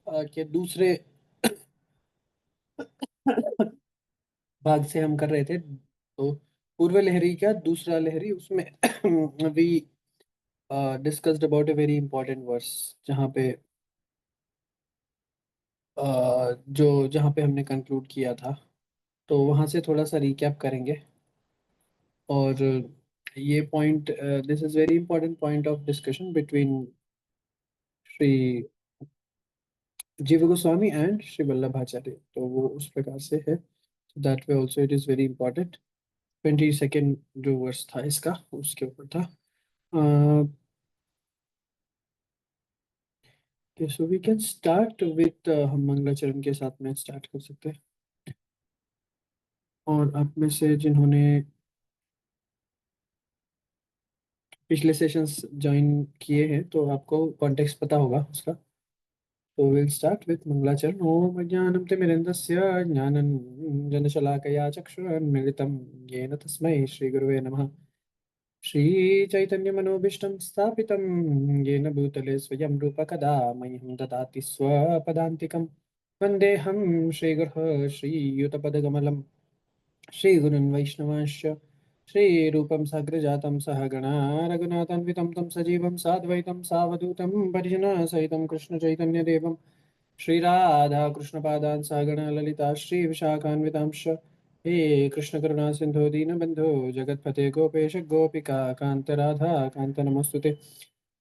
के दूसरे भाग से हम कर रहे थे। तो पूर्व लहरी का दूसरा लहरी, उसमें we discussed about a very important verse, जहाँ पे जहाँ पे हमने कंक्लूड किया था। तो वहाँ से थोड़ा सा रिकैप करेंगे। और ये point, this is very important point of discussion between Shri जीव गोस्वामी एंड श्री वल्लभाचार्य। तो वो उस प्रकार से है, that way also it is very important. 22nd जो वर्स था इसका, उसके ऊपर था। So we can start with, हम मंगलाचरण के साथ में स्टार्ट कर सकते हैं। और आप में से जिन्होंने पिछले सेशंस ज्वाइन किए हैं तो आपको कॉन्टेक्स्ट पता होगा उसका। So we'll start with Mangalacharan. Om Ajnanam Timirandasya Jnananjana चक्षुरुन्मीलितं येन तस्मै श्रीगुरवे नमः। श्रीचैतन्यमनोभीष्टं स्थापितं येन भूतले स्वयं रूप कदा मह्यं ददाति स्वपदान्तिकं। वन्देऽहं श्रीगुरुः श्रीयुतपदकमलं श्रीगुरुन् वैष्णवांश्च श्रीरूपं साग्रजातं सहगणा रघुनाथान्वितं तं सजीवं साद्वैतं सावधूतं परिजनसहितं कृष्णचैतन्यदेवं श्रीराधा कृष्णपादान् सहगणा ललिता श्रीविशाखान्वितांश्च। हे कृष्ण करुणा सिंधु दीनबंधु जगतपते गोपेश गोपिका कांत राधा कांत नमस्तुते।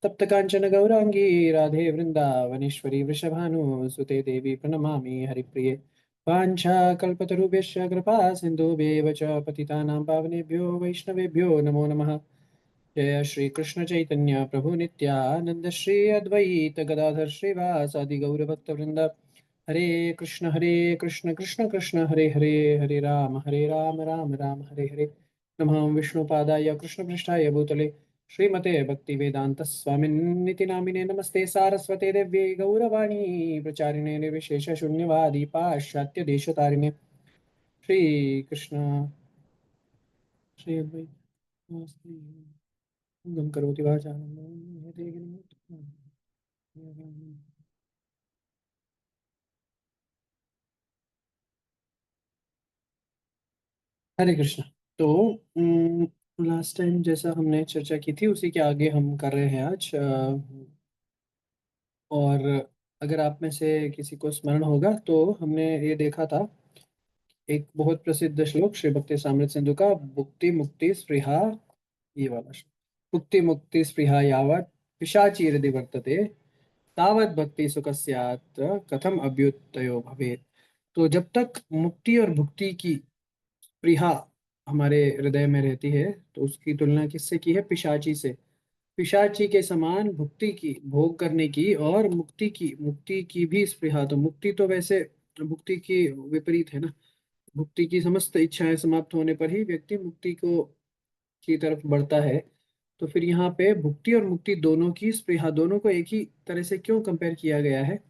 तप्त कांचन गौरांगी राधे वृंदावनेश्वरी वृषभानुसुते देवी प्रणमामि हरिप्रिये। वाञ्छाकल्पतरुभ्यश्च कृपा सिन्धुभ्येव च पतितानां पावनेभ्यो वैष्णवेभ्यो नमो नमः। जय श्री कृष्ण चैतन्य प्रभु नित्यानंद श्री अद्वैत गदाधर श्रीवासादि गौरभक्तवृंद। हरे कृष्ण कृष्ण कृष्ण हरे हरे, हरे राम राम राम हरे हरे। नमः विष्णुपादाय कृष्णपृष्ठाय भूतले श्रीमते भक्ति वेदांत स्वामिन्निति नामिने नमस्ते सारस्वते देव्यै गौरवाणी प्रचारिणे निर्विशेष शून्यवादी पाश्चात्य देशतारिणे। श्री कृष्ण श्री अद्वैत नमस्ते। गम करोति वाचालं हरे कृष्ण। तो लास्ट टाइम जैसा हमने चर्चा की थी उसी के आगे हम कर रहे हैं आज। और अगर आप में से किसी को स्मरण होगा तो हमने ये देखा था एक बहुत प्रसिद्ध श्लोक श्री भक्ति सामृत सिंधु का, भुक्ति मुक्ति स्पृहा, ये वाला श्लोक। भुक्ति मुक्ति स्पृहा यावत् पिशाची हृदि वर्तते तावत् भक्ति सुखस्यात् कथम अभ्युदयो भवेत्। तो जब तक मुक्ति और भुक्ति की स्पृहा हमारे हृदय में रहती है तो उसकी तुलना किससे की है? पिशाची से। पिशाची के समान भुक्ति की, भोग करने की, और मुक्ति की भी स्पृहा। तो मुक्ति तो वैसे भुक्ति की विपरीत है ना। भुक्ति की समस्त इच्छाएं समाप्त होने पर ही व्यक्ति मुक्ति को की तरफ बढ़ता है। तो फिर यहाँ पे भुक्ति और मुक्ति दोनों की स्पृहा, दोनों को एक ही तरह से क्यों कंपेयर किया गया है?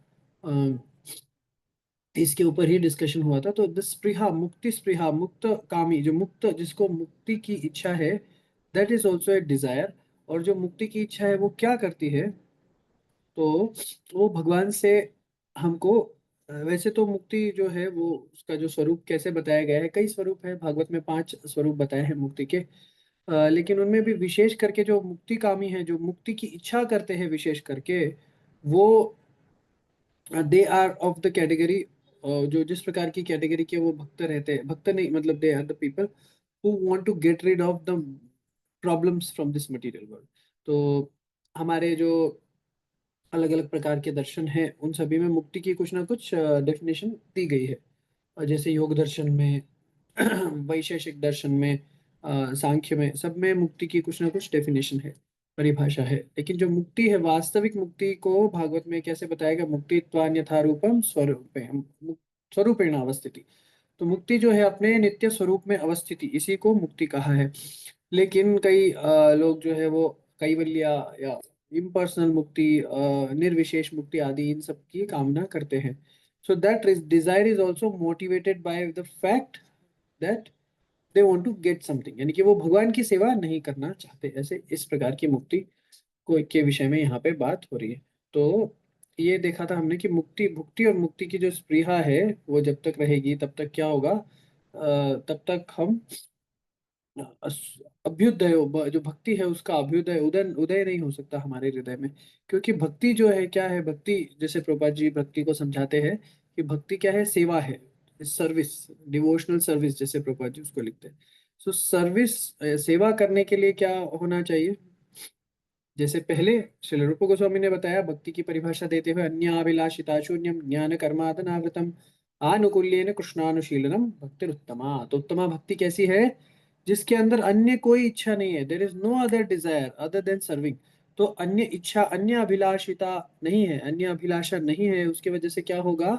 इसके ऊपर ही डिस्कशन हुआ था। तो द स्पृहा, मुक्ति स्पृहा, मुक्त कामी, जो मुक्त, जिसको मुक्ति की इच्छा है, that is also a Dzire. और जो मुक्ति की इच्छा है वो क्या करती है? तो वो भगवान से हमको, वैसे तो मुक्ति जो है वो उसका जो स्वरूप कैसे बताया गया है, कई स्वरूप है भागवत में, 5 स्वरूप बताए हैं मुक्ति के। लेकिन उनमें भी विशेष करके जो मुक्ति कामी है, जो मुक्ति की इच्छा करते हैं विशेष करके, वो they are of the category, जो जिस प्रकार की कैटेगरी के वो भक्त रहते हैं, भक्त नहीं मतलब they are the people who want to get rid of the problems from this material world. तो हमारे जो अलग अलग प्रकार के दर्शन हैं उन सभी में मुक्ति की कुछ ना कुछ डेफिनेशन दी गई है। और जैसे योग दर्शन में वैशेषिक दर्शन में, सांख्य में, सब में मुक्ति की कुछ ना कुछ डेफिनेशन है, परिभाषा है। लेकिन जो मुक्ति है, वास्तविक मुक्ति को भागवत में कैसे बताया गया? मुक्ति त्वान्यथा रूपम स्वरूपे, स्वरूपेण अवस्थिति। तो मुक्ति जो है अपने नित्य स्वरूप में अवस्थिति, इसी को मुक्ति कहा है। लेकिन कई लोग जो है वो कैवल्य या इम्पर्सनल मुक्ति, निर्विशेष मुक्ति आदि इन सब की कामना करते हैं। So that desire is also motivated by the fact that they want to get something, यानी कि वो भगवान की सेवा नहीं करना चाहते। ऐसे इस प्रकार की मुक्ति को के विषय में यहाँ पे बात हो रही है। तो ये देखा था हमने कि मुक्ति, भुक्ति और मुक्ति की जो स्पृहा है वो जब तक रहेगी तब तक क्या होगा, तब तक हम अभ्युदय, जो भक्ति है उसका अभ्युदय, उदय उदय नहीं हो सकता हमारे हृदय में। क्योंकि भक्ति जो है क्या है, भक्ति जैसे प्रभुपाद जी भक्ति को समझाते हैं कि भक्ति क्या है, सेवा है, सर्विस, डिवोशनल सर्विस जैसे प्रभुपाद जी उसको लिखते हैं। सो सर्विस, सेवा करने के लिए क्या होना चाहिए, जैसे पहले श्रील रूप गोस्वामी ने बताया भक्ति की परिभाषा देते हुए, अन्याभिलाषिता शून्यम ज्ञान कर्मादनावृतम आनुकूल्येन कृष्णानुशीलनम भक्ति उत्तमा। तो उत्तमा भक्ति कैसी है, जिसके अंदर अन्य कोई इच्छा नहीं है, there is no other desire other than serving. तो अन्य इच्छा, अन्य अभिलाषिता नहीं है, अन्य अभिलाषा नहीं है, उसकी वजह से क्या होगा,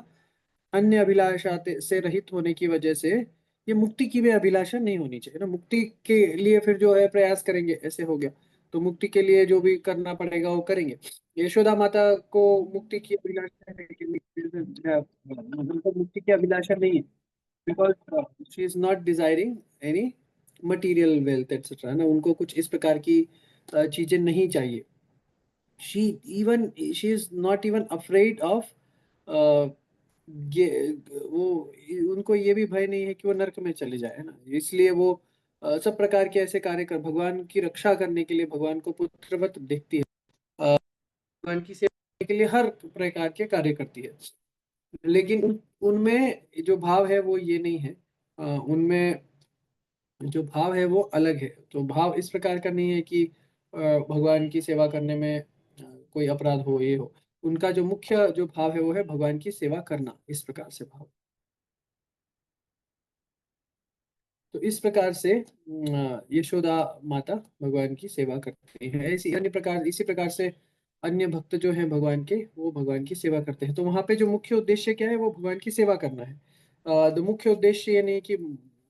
अन्य अभिलाषा से रहित होने की वजह से ये मुक्ति की भी अभिलाषा नहीं होनी चाहिए ना। मुक्ति के लिए फिर जो है प्रयास करेंगे, ऐसे हो गया। तो मुक्ति के लिए जो भी करना पड़ेगा वो करेंगे। यशोदा माता को मुक्ति की अभिलाषा है, लेकिन उनको मुक्ति की अभिलाषा नहीं है, because she is not desiring any material wealth etcetera ना, उनको कुछ इस प्रकार की चीजें नहीं चाहिए। She even she is not even afraid of, ये वो, उनको ये भी भय नहीं है कि वो नरक में चले जाए, है ना। इसलिए वो सब प्रकार के ऐसे कार्य कर, भगवान की रक्षा करने के लिए भगवान को पुत्रवत देखती है, भगवान की सेवा करने के लिए हर प्रकार के कार्य करती है। लेकिन उनमें जो भाव है वो ये नहीं है, उनमें जो भाव है वो अलग है। तो भाव इस प्रकार का नहीं है कि भगवान की सेवा करने में कोई अपराध हो, ये हो। उनका जो मुख्य जो भाव है वो है भगवान की सेवा करना, इस प्रकार से भाव। तो इस प्रकार से यशोदा माता भगवान की सेवा करती है। इसी प्रकार से अन्य भक्त जो हैं भगवान के, वो भगवान की सेवा करते हैं। तो वहां पे जो मुख्य उद्देश्य क्या है, वो भगवान की सेवा करना है। तो मुख्य उद्देश्य ये नहीं कि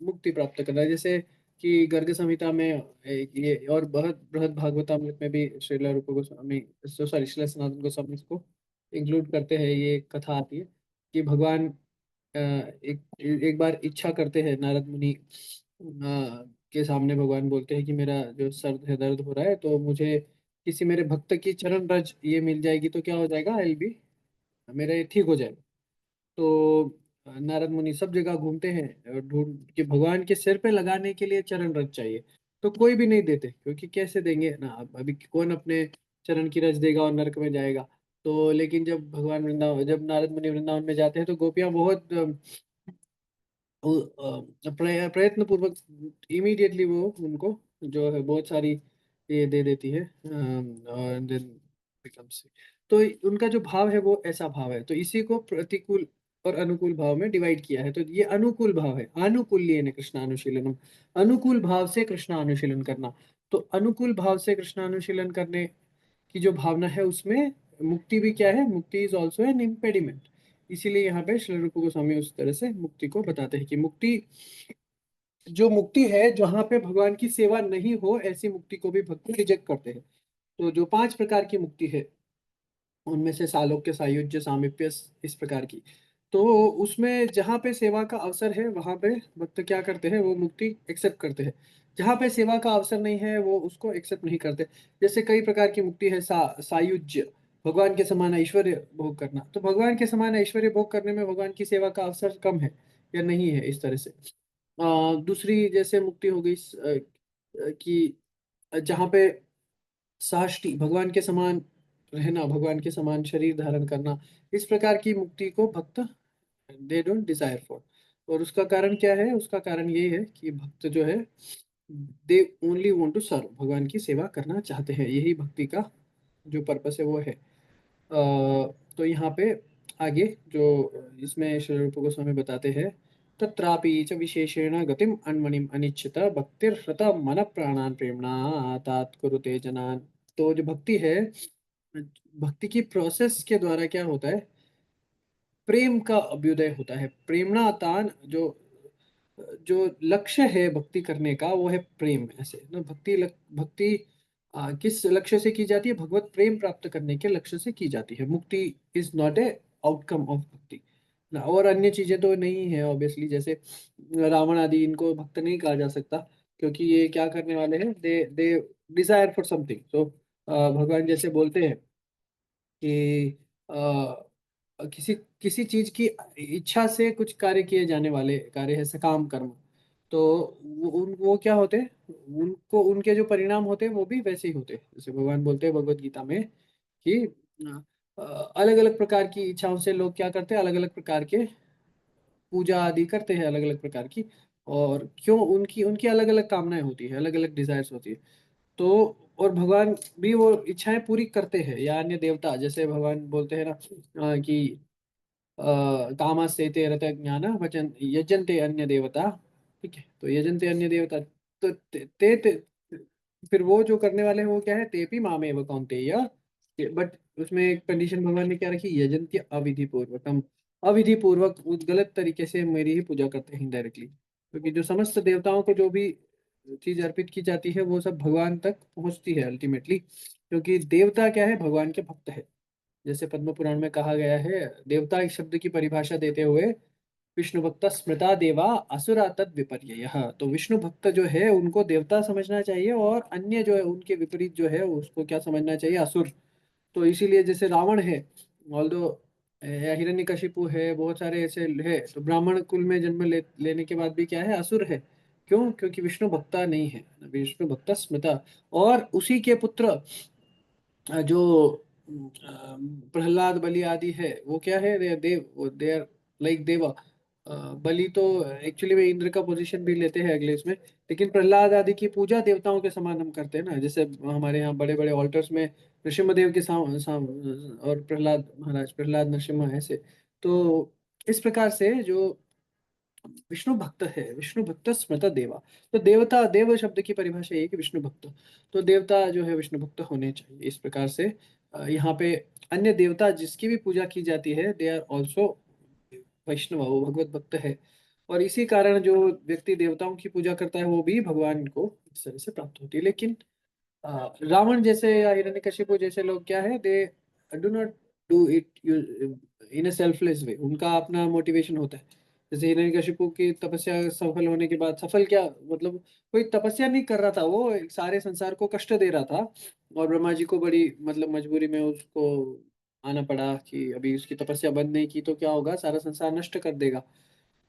मुक्ति प्राप्त करना है, जैसे कि गर्ग संहिता में ये, और बहुत बृहद भागवतामृत में भी श्रील रूप गोस्वामी, सॉरी श्रील सनातन गोस्वामी इसको इंक्लूड करते हैं। ये कथा आती है कि भगवान एक एक बार इच्छा करते हैं, नारद मुनि के सामने भगवान बोलते हैं कि मेरा जो सर है दर्द हो रहा है, तो मुझे किसी मेरे भक्त की चरण रज ये मिल जाएगी तो क्या हो जाएगा, आई बी, मेरा ये ठीक हो जाएगा। तो नारद मुनि सब जगह घूमते हैं और ढूंढ कि भगवान के सिर पे लगाने के लिए चरण रज चाहिए। तो कोई भी नहीं देते, क्योंकि कैसे देंगे ना, अभी कौन अपने चरण की रज देगा और नरक में जाएगा। तो लेकिन जब भगवान वृंदावन, जब नारद मुनि वृंदावन में जाते हैं तो गोपियां बहुत प्रयत्न पूर्वक इमीडिएटली वो उनको जो है बहुत सारी ये दे देती है, और then becomes- तो उनका जो भाव है वो ऐसा भाव है। तो इसी को प्रतिकूल और अनुकूल भाव में डिवाइड किया है। तो ये अनुकूल भाव है, आनुकूल्येन कृष्णानुशीलनम, अनुकूल भाव से कृष्णानुशीलन करना। तो अनुकूल भाव से कृष्णानुशीलन करने की जो भावना है उसमें मुक्ति भी क्या है, मुक्ति इज ऑल्सो एन इम्पेडिमेंट। इसीलिए यहाँ पे श्री रूप गोस्वामी उस तरह से मुक्ति को बताते हैं कि मुक्ति, जो मुक्ति है जहाँ पे भगवान की सेवा नहीं हो, ऐसी मुक्ति को भी भक्त रिजेक्ट करते हैं। तो जो 5 प्रकार की मुक्ति है, उनमें से सालोक्य, सायुज्य, सामीप्य, इस प्रकार की। तो उसमें जहाँ पे सेवा का अवसर है वहां पे भक्त क्या करते हैं, वो मुक्ति एक्सेप्ट करते हैं। जहाँ पे सेवा का अवसर नहीं है वो उसको एक्सेप्ट नहीं करते। जैसे कई प्रकार की मुक्ति है, सायुज्य, भगवान के समान ऐश्वर्य भोग करना। तो भगवान के समान ऐश्वर्य भोग करने में भगवान की सेवा का अवसर कम है या नहीं है, इस तरह से। दूसरी जैसे मुक्ति हो गई कि जहाँ पे साष्टी, भगवान के समान रहना, भगवान के समान शरीर धारण करना, इस प्रकार की मुक्ति को भक्त दे डोंट डिजायर फॉर। और उसका कारण क्या है, उसका कारण ये है कि भक्त जो है they only want to serve, भगवान की सेवा करना चाहते हैं, यही भक्ति का जो पर्पस है वो है। तो यहाँ पे आगे जो इसमें श्री रूप गोस्वामी बताते हैं, तत्रापि च विशेषेण गतिम अण्मणिम अनिच्छित भक्तिर्हृत मन प्राणान प्रेमणा तात कुरुते जनान। तो जो भक्ति है, भक्ति की प्रोसेस के द्वारा क्या होता है, प्रेम का अभ्युदय होता है। प्रेमणा तान, जो जो लक्ष्य है भक्ति करने का वो है प्रेम। ऐसे ना भक्ति किस लक्ष्य से की जाती है, भगवत प्रेम प्राप्त करने के लक्ष्य से की जाती है। मुक्ति is not a outcome of भक्ति ना। और अन्य चीजें तो नहीं है ऑब्वियसली, जैसे रावण आदि, इनको भक्त नहीं कहा जा सकता, क्योंकि ये क्या करने वाले हैं, दे दे डिजायर फॉर समथिंग। तो भगवान जैसे बोलते हैं कि किसी किसी चीज की इच्छा से कुछ कार्य किए जाने वाले कार्य है सकाम कर्म। तो वो क्या होते हैं, उनको उनके जो परिणाम होते हैं वो भी वैसे ही होते हैं। जैसे भगवान बोलते हैं भगवत गीता में कि अलग अलग प्रकार की इच्छाओं से लोग क्या करते हैं, अलग अलग प्रकार के पूजा आदि करते हैं अलग अलग प्रकार की। और क्यों, उनकी उनकी अलग अलग कामनाएं होती है, अलग अलग डिजायर्स होती है। तो और भगवान भी वो इच्छाएं पूरी करते हैं, या अन्य देवता, जैसे भगवान बोलते हैं ना कि कामस्ते ते रत ज्ञान वचन यजन्ते अन्य देवता। ठीक है, तो यजन्ते अन्य देवता, तो ते फिर वो जो करने वाले हैं वो क्या है, तेपी मामेव कौन्तेय। बट उसमें एक कंडीशन भगवान ने क्या रखी, यजन्त्य अविधि पूर्वकम। अविधि पूर्वक उस गलत तरीके से मेरी ही पूजा करते हैं इनडायरेक्टली, क्योंकि जो समस्त देवताओं को जो भी चीज अर्पित की जाती है वो सब भगवान तक पहुंचती है अल्टीमेटली, क्योंकि देवता क्या है, भगवान के भक्त है। जैसे पद्म पुराण में कहा गया है, देवता एक शब्द की परिभाषा देते हुए, विष्णु भक्त स्मृता देवा असुरा तद विपर्ययः। तो विष्णु भक्त जो है उनको देवता समझना चाहिए, और अन्य जो है उनके विपरीत जो है उसको क्या समझना चाहिए, असुर। तो इसीलिए जैसे रावण है, ऑल्दो या हिरण्यकशिपु है, बहुत सारे ऐसे है, तो ब्राह्मण कुल में जन्म लेने के बाद भी क्या है, असुर है। क्यों? क्योंकि विष्णु भक्ता नहीं है, विष्णु भक्त स्मृता। और उसी के पुत्र जो प्रहलाद बलि आदि है, वो क्या है, दे आर लाइक देवा। बलि तो एक्चुअली में इंद्र का पोजीशन भी लेते हैं अगले इसमें, लेकिन प्रहलाद आदि की पूजा देवताओं के समान हम करते हैं ना। जैसे हमारे यहाँ बड़े बड़े ऑल्टर्स में नृसिम्हदेव के और प्रहलाद महाराज, प्रहलाद नरसिम्हा ऐसे। तो इस प्रकार से जो विष्णु भक्त है, विष्णु भक्त स्मृत देवा। तो देवता, देव शब्द की परिभाषा ये है कि विष्णु भक्त। तो देवता जो है विष्णु भक्त होने चाहिए। इस प्रकार से यहाँ पे अन्य देवता जिसकी भी पूजा की जाती है, दे आर ऑल्सो वैष्णव, वो भगवत भक्त है। और इसी कारण जो व्यक्ति देवताओं की पूजा करता है वो भी भगवान को इस तरह से प्राप्त होती है। लेकिन रावण जैसे या हिरण्यकशिपु जैसे लोग क्या है, they do not do it in a selfless way. उनका अपना मोटिवेशन होता है। जैसे हिरण्यकशिपु की तपस्या सफल होने के बाद, सफल क्या मतलब, कोई तपस्या नहीं कर रहा था, वो सारे संसार को कष्ट दे रहा था। और ब्रह्मा जी को बड़ी मतलब मजबूरी में उसको आना पड़ा कि अभी उसकी तपस्या बंद नहीं की तो क्या होगा, सारा संसार नष्ट कर देगा।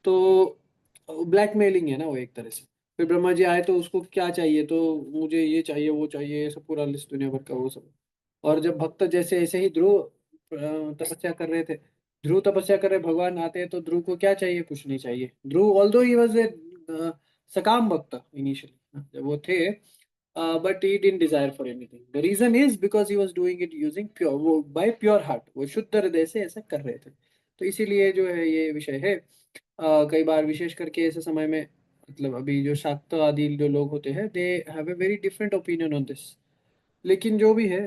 तो ब्लैकमेलिंग है ना वो एक तरह से। फिर ब्रह्मा जी आए तो उसको क्या चाहिए, तो मुझे ये चाहिए वो चाहिए, ये सब पूरा लिस्ट दुनिया भर का वो सब। और जब भक्त जैसे ऐसे ही ध्रुव तपस्या कर रहे थे, ध्रुव तपस्या कर रहे, भगवान आते हैं तो ध्रुव को क्या चाहिए, कुछ नहीं चाहिए। ध्रुव ऑल्दो ही वॉज ए सकाम भक्त इनिशियली जब वो थे, but he didn't desire for anything. The reason is because he was doing it using pure, वो बाय प्योर हार्ट, वो शुद्ध हृदय से ऐसा कर रहे थे। तो इसीलिए जो है ये विषय है। कई बार विशेष करके ऐसे समय में, मतलब अभी जो शाक्त आदि जो लोग होते हैं, they have a very different opinion on this. लेकिन जो भी है,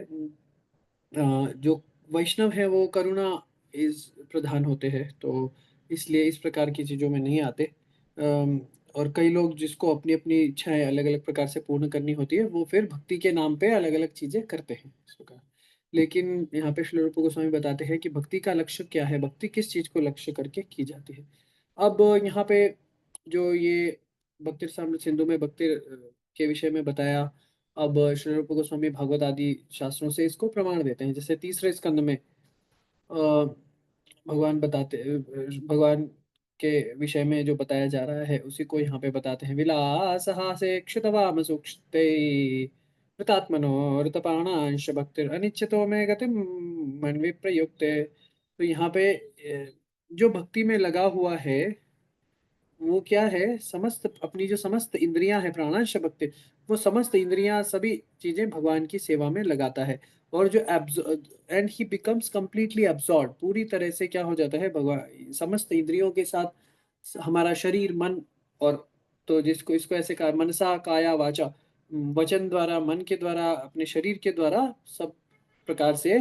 जो वैष्णव है वो करुणा इज प्रधान होते हैं, तो इसलिए इस प्रकार की चीजों में नहीं आते। और कई लोग जिसको अपनी अपनी इच्छाएं अलग अलग प्रकार से पूर्ण करनी होती है, वो फिर भक्ति के नाम पे अलग अलग चीजें करते हैं इस प्रकार। लेकिन यहाँ पे श्री रूप गोस्वामी बताते हैं कि भक्ति का लक्ष्य क्या है, भक्ति किस चीज को लक्ष्य करके की जाती है। अब यहाँ पे जो ये भक्ति रसामृत सिंधु में भक्ति के विषय में बताया, अब श्री रूप गोस्वामी भागवत आदि शास्त्रों से इसको प्रमाण देते हैं। जैसे तीसरे स्कंद में भगवान के विषय में जो बताया जा रहा है उसी को यहाँ पे बताते हैं। विलास हासे क्षुतवाम सूक्ष्ते कृतात्मनो ऋतपाणांश भक्तिर अनिच्छतो में गति मन विप्रयुक्ते। तो यहाँ पे जो भक्ति में लगा हुआ है वो क्या है, समस्त अपनी जो समस्त इंद्रियां है, प्राणांश भक्ति, वो समस्त इंद्रियां सभी चीजें भगवान की सेवा में लगाता है। और जो and he becomes completely absorb, पूरी तरह से क्या हो जाता है, भगवान समस्त इंद्रियों के साथ हमारा शरीर मन। और तो जिसको इसको ऐसे कहा, मनसा काया वाचा, वचन द्वारा, मन के द्वारा, अपने शरीर के द्वारा, सब प्रकार से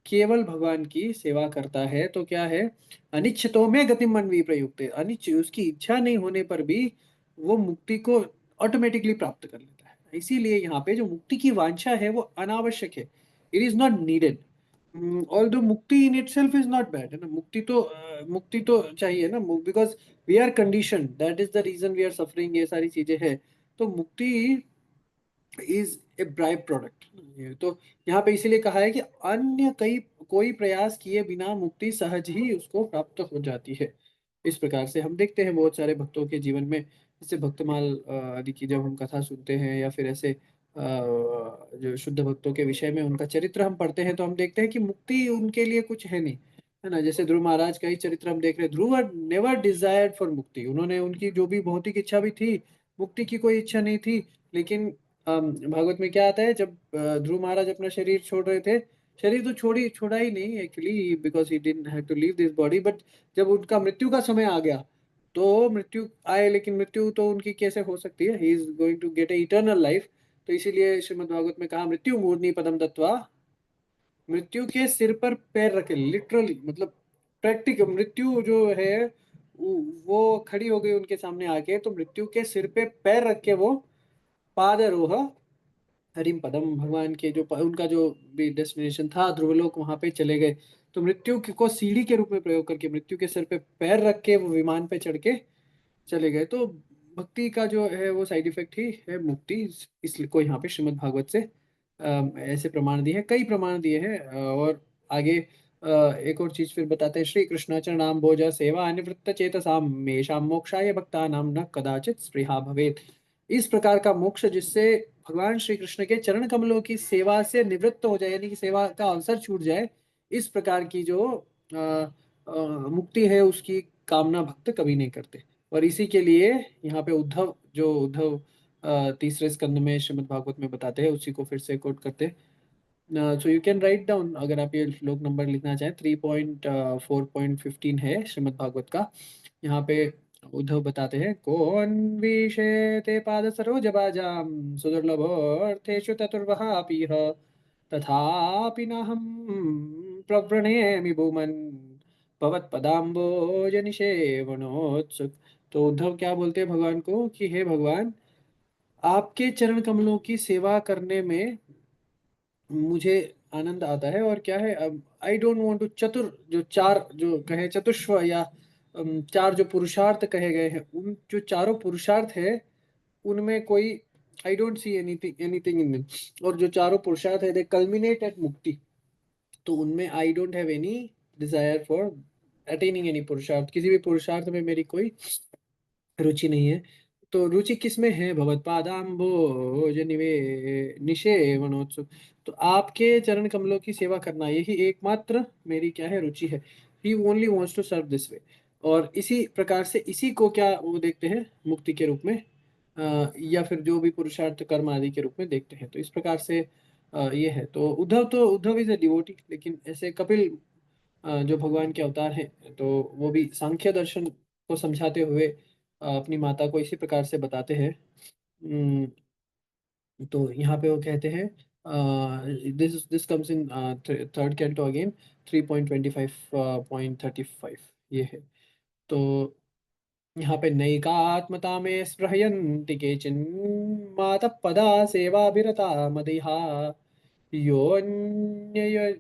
केवल भगवान की सेवा करता है। तो क्या है, अनिच्छतो में गतिमन्वी प्रयुक्त, अनिच्छ उसकी इच्छा नहीं होने पर भी वो मुक्ति को ऑटोमेटिकली प्राप्त कर लेता है। इसीलिए यहाँ पे जो मुक्ति की वांछा है वो अनावश्यक है, it is not needed. Although मुक्ति in itself is not bad, है ना। मुक्ति तो चाहिए ना, because we are condition, that is the reason we are suffering, ये सारी चीजें हैं। तो मुक्ति इज ए बाय प्रोडक्ट। तो यहाँ पे इसीलिए कहा है कि अन्य कई कोई प्रयास किए बिना मुक्ति सहज ही उसको प्राप्त हो जाती है। इस प्रकार से हम देखते हैं बहुत सारे भक्तों के जीवन में, जैसे भक्तमाल आदि की जब हम कथा सुनते हैं या फिर ऐसे जो शुद्ध भक्तों के विषय में उनका चरित्र हम पढ़ते हैं, तो हम देखते हैं कि मुक्ति उनके लिए कुछ है नहीं, है ना। जैसे ध्रुव महाराज का ही चरित्र हम देख रहे हैं। ध्रुव नेवर डिजायर्ड फॉर मुक्ति, उन्होंने उनकी जो भी भौतिक इच्छा भी थी, मुक्ति की कोई इच्छा नहीं थी। लेकिन भागवत में क्या आता है, जब ध्रुव महाराज अपना शरीर छोड़ रहे थे, शरीर तो छोड़ा ही नहीं actually, because he didn't have to leave this body, but जब उनका मृत्यु का समय आ गया, तो मृत्यु आए, लेकिन मृत्यु तो उनकी कैसे हो सकती है, he is going to get a eternal life. तो इसीलिए श्रीमद् भागवत में कहा, मृत्यु मूर्धनि पदम दत्वा, मृत्यु के सिर पर पैर रखे, लिटरली मतलब प्रैक्टिकल मृत्यु जो है वो खड़ी हो गई उनके सामने आके, तो मृत्यु के सिर पे पैर रख के वो पादारोह हरिम पदम, भगवान के जो उनका जो भी डेस्टिनेशन था ध्रुवलोक, वहां पे चले गए। तो मृत्यु को सीढ़ी के रूप में प्रयोग करके, मृत्यु के सिर पे पैर रख के वो विमान पे चढ़ के चले गए। तो भक्ति का जो है वो साइड इफेक्ट ही है मुक्ति। इसलिए को यहाँ पे श्रीमद् भागवत से ऐसे प्रमाण दिए हैं, कई प्रमाण दिए हैं। और आगे एक और चीज फिर बताते हैं, श्री कृष्ण चरणाम भोज सेवा निवृत्त चेतसाम मेषाम मोक्षाय भक्ता नाम न कदाचित स्पृहा भवेत। इस प्रकार का मोक्ष जिससे भगवान श्री कृष्ण के चरण कमलों की सेवा से निवृत्त हो जाए, यानी कि सेवा का अवसर छूट जाए, इस प्रकार की जो मुक्ति है, उसकी कामना भक्त कभी नहीं करते। और इसी के लिए यहाँ पे उद्धव तीसरे स्कंद में श्रीमद् भागवत में बताते हैं, उसी को फिर से कोट करते हैं। So you can write down, अगर आप ये श्लोक नंबर लिखना चाहें, 3.4.15 है श्रीमद् भागवत का। यहाँ पे उद्धव बताते हैं, कौन विषेते पाद सरोज बाजाम सुदुर्लभोऽर्थेषु ततुर्वहापि तथापि नाहं प्रवृणेमि भूमन् भवत्पदाम्बोज निषेवणोत्सुक। तो उद्धव क्या बोलते हैं भगवान को कि हे भगवान, आपके चरण कमलों की सेवा करने में मुझे आनंद आता है। और क्या है, अब आई डोंट वांट टू चतुर, जो चार जो कहे चतुष्व या चार जो पुरुषार्थ कहे गए हैं, उन जो चारों पुरुषार्थ है उनमें कोई, I don't see anything anything in them. और जो चारों पुरुषार्थ है, दे कल्मिनेट एट मुक्ति। तो उनमें I don't have any desire for attaining any पुरुषार्थ, किसी भी पुरुषार्थ में मेरी कोई रुचि नहीं है। तो रुचि किस में है, भगवत्पादाम्बोज निषेवणोत्सुक। तो आपके चरण कमलों की सेवा करना, यही एकमात्र मेरी क्या है, रुचि है। He only wants to serve this way. और इसी प्रकार से इसी को क्या वो देखते हैं मुक्ति के रूप में, या फिर जो भी पुरुषार्थ कर्म आदि के रूप में देखते हैं। तो इस प्रकार से ये है। तो उद्धव इज ए डिवोटी, लेकिन ऐसे कपिल जो भगवान के अवतार हैं, तो वो भी सांख्य दर्शन को समझाते हुए अपनी माता को इसी प्रकार से बताते हैं। तो यहाँ पे वो कहते हैं, this this comes in third canto again, 3.25.35 ये है। तो यहाँ पे नैकात्मता में स्पृहयन्ति केचिन मातः पदा सेवाभिरता मदिहा योऽन्ययो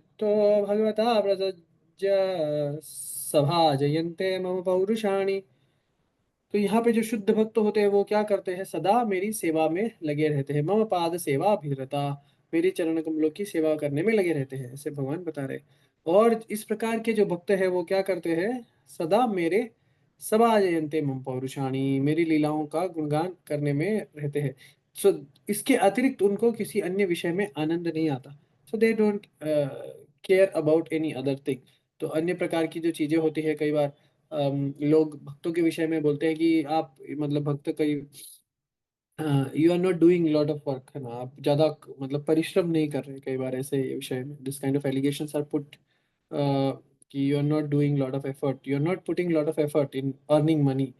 भगवता प्रसज्य सभाजयन्ते मम पौरुषाणि। तो यहाँ पे जो शुद्ध भक्त होते हैं वो क्या करते हैं, सदा मेरी सेवा में लगे रहते हैं। मम पाद सेवा अभिरता, मेरी चरण कमलों की सेवा करने में लगे रहते हैं, ऐसे भगवान बता रहे। और इस प्रकार के जो भक्त है वो क्या करते हैं, सदा मेरे सभा जयंते मम पौरुषाणी, मेरी लीलाओं का गुणगान करने में रहते हैं। सो इसके अतिरिक्त उनको किसी अन्य विषय में आनंद नहीं आता। So they don't care about any other thing. तो अन्य प्रकार की जो चीजें होती है, कई बार लोग भक्तों के विषय में बोलते हैं कि आप मतलब भक्त कई, you are not doing lot of work, है ना, आप ज्यादा मतलब परिश्रम नहीं कर रहे। कई बार ऐसे विषय में this kind of allegations are put, कि you are not doing lot of effort, you are not putting lot of effort in earning money,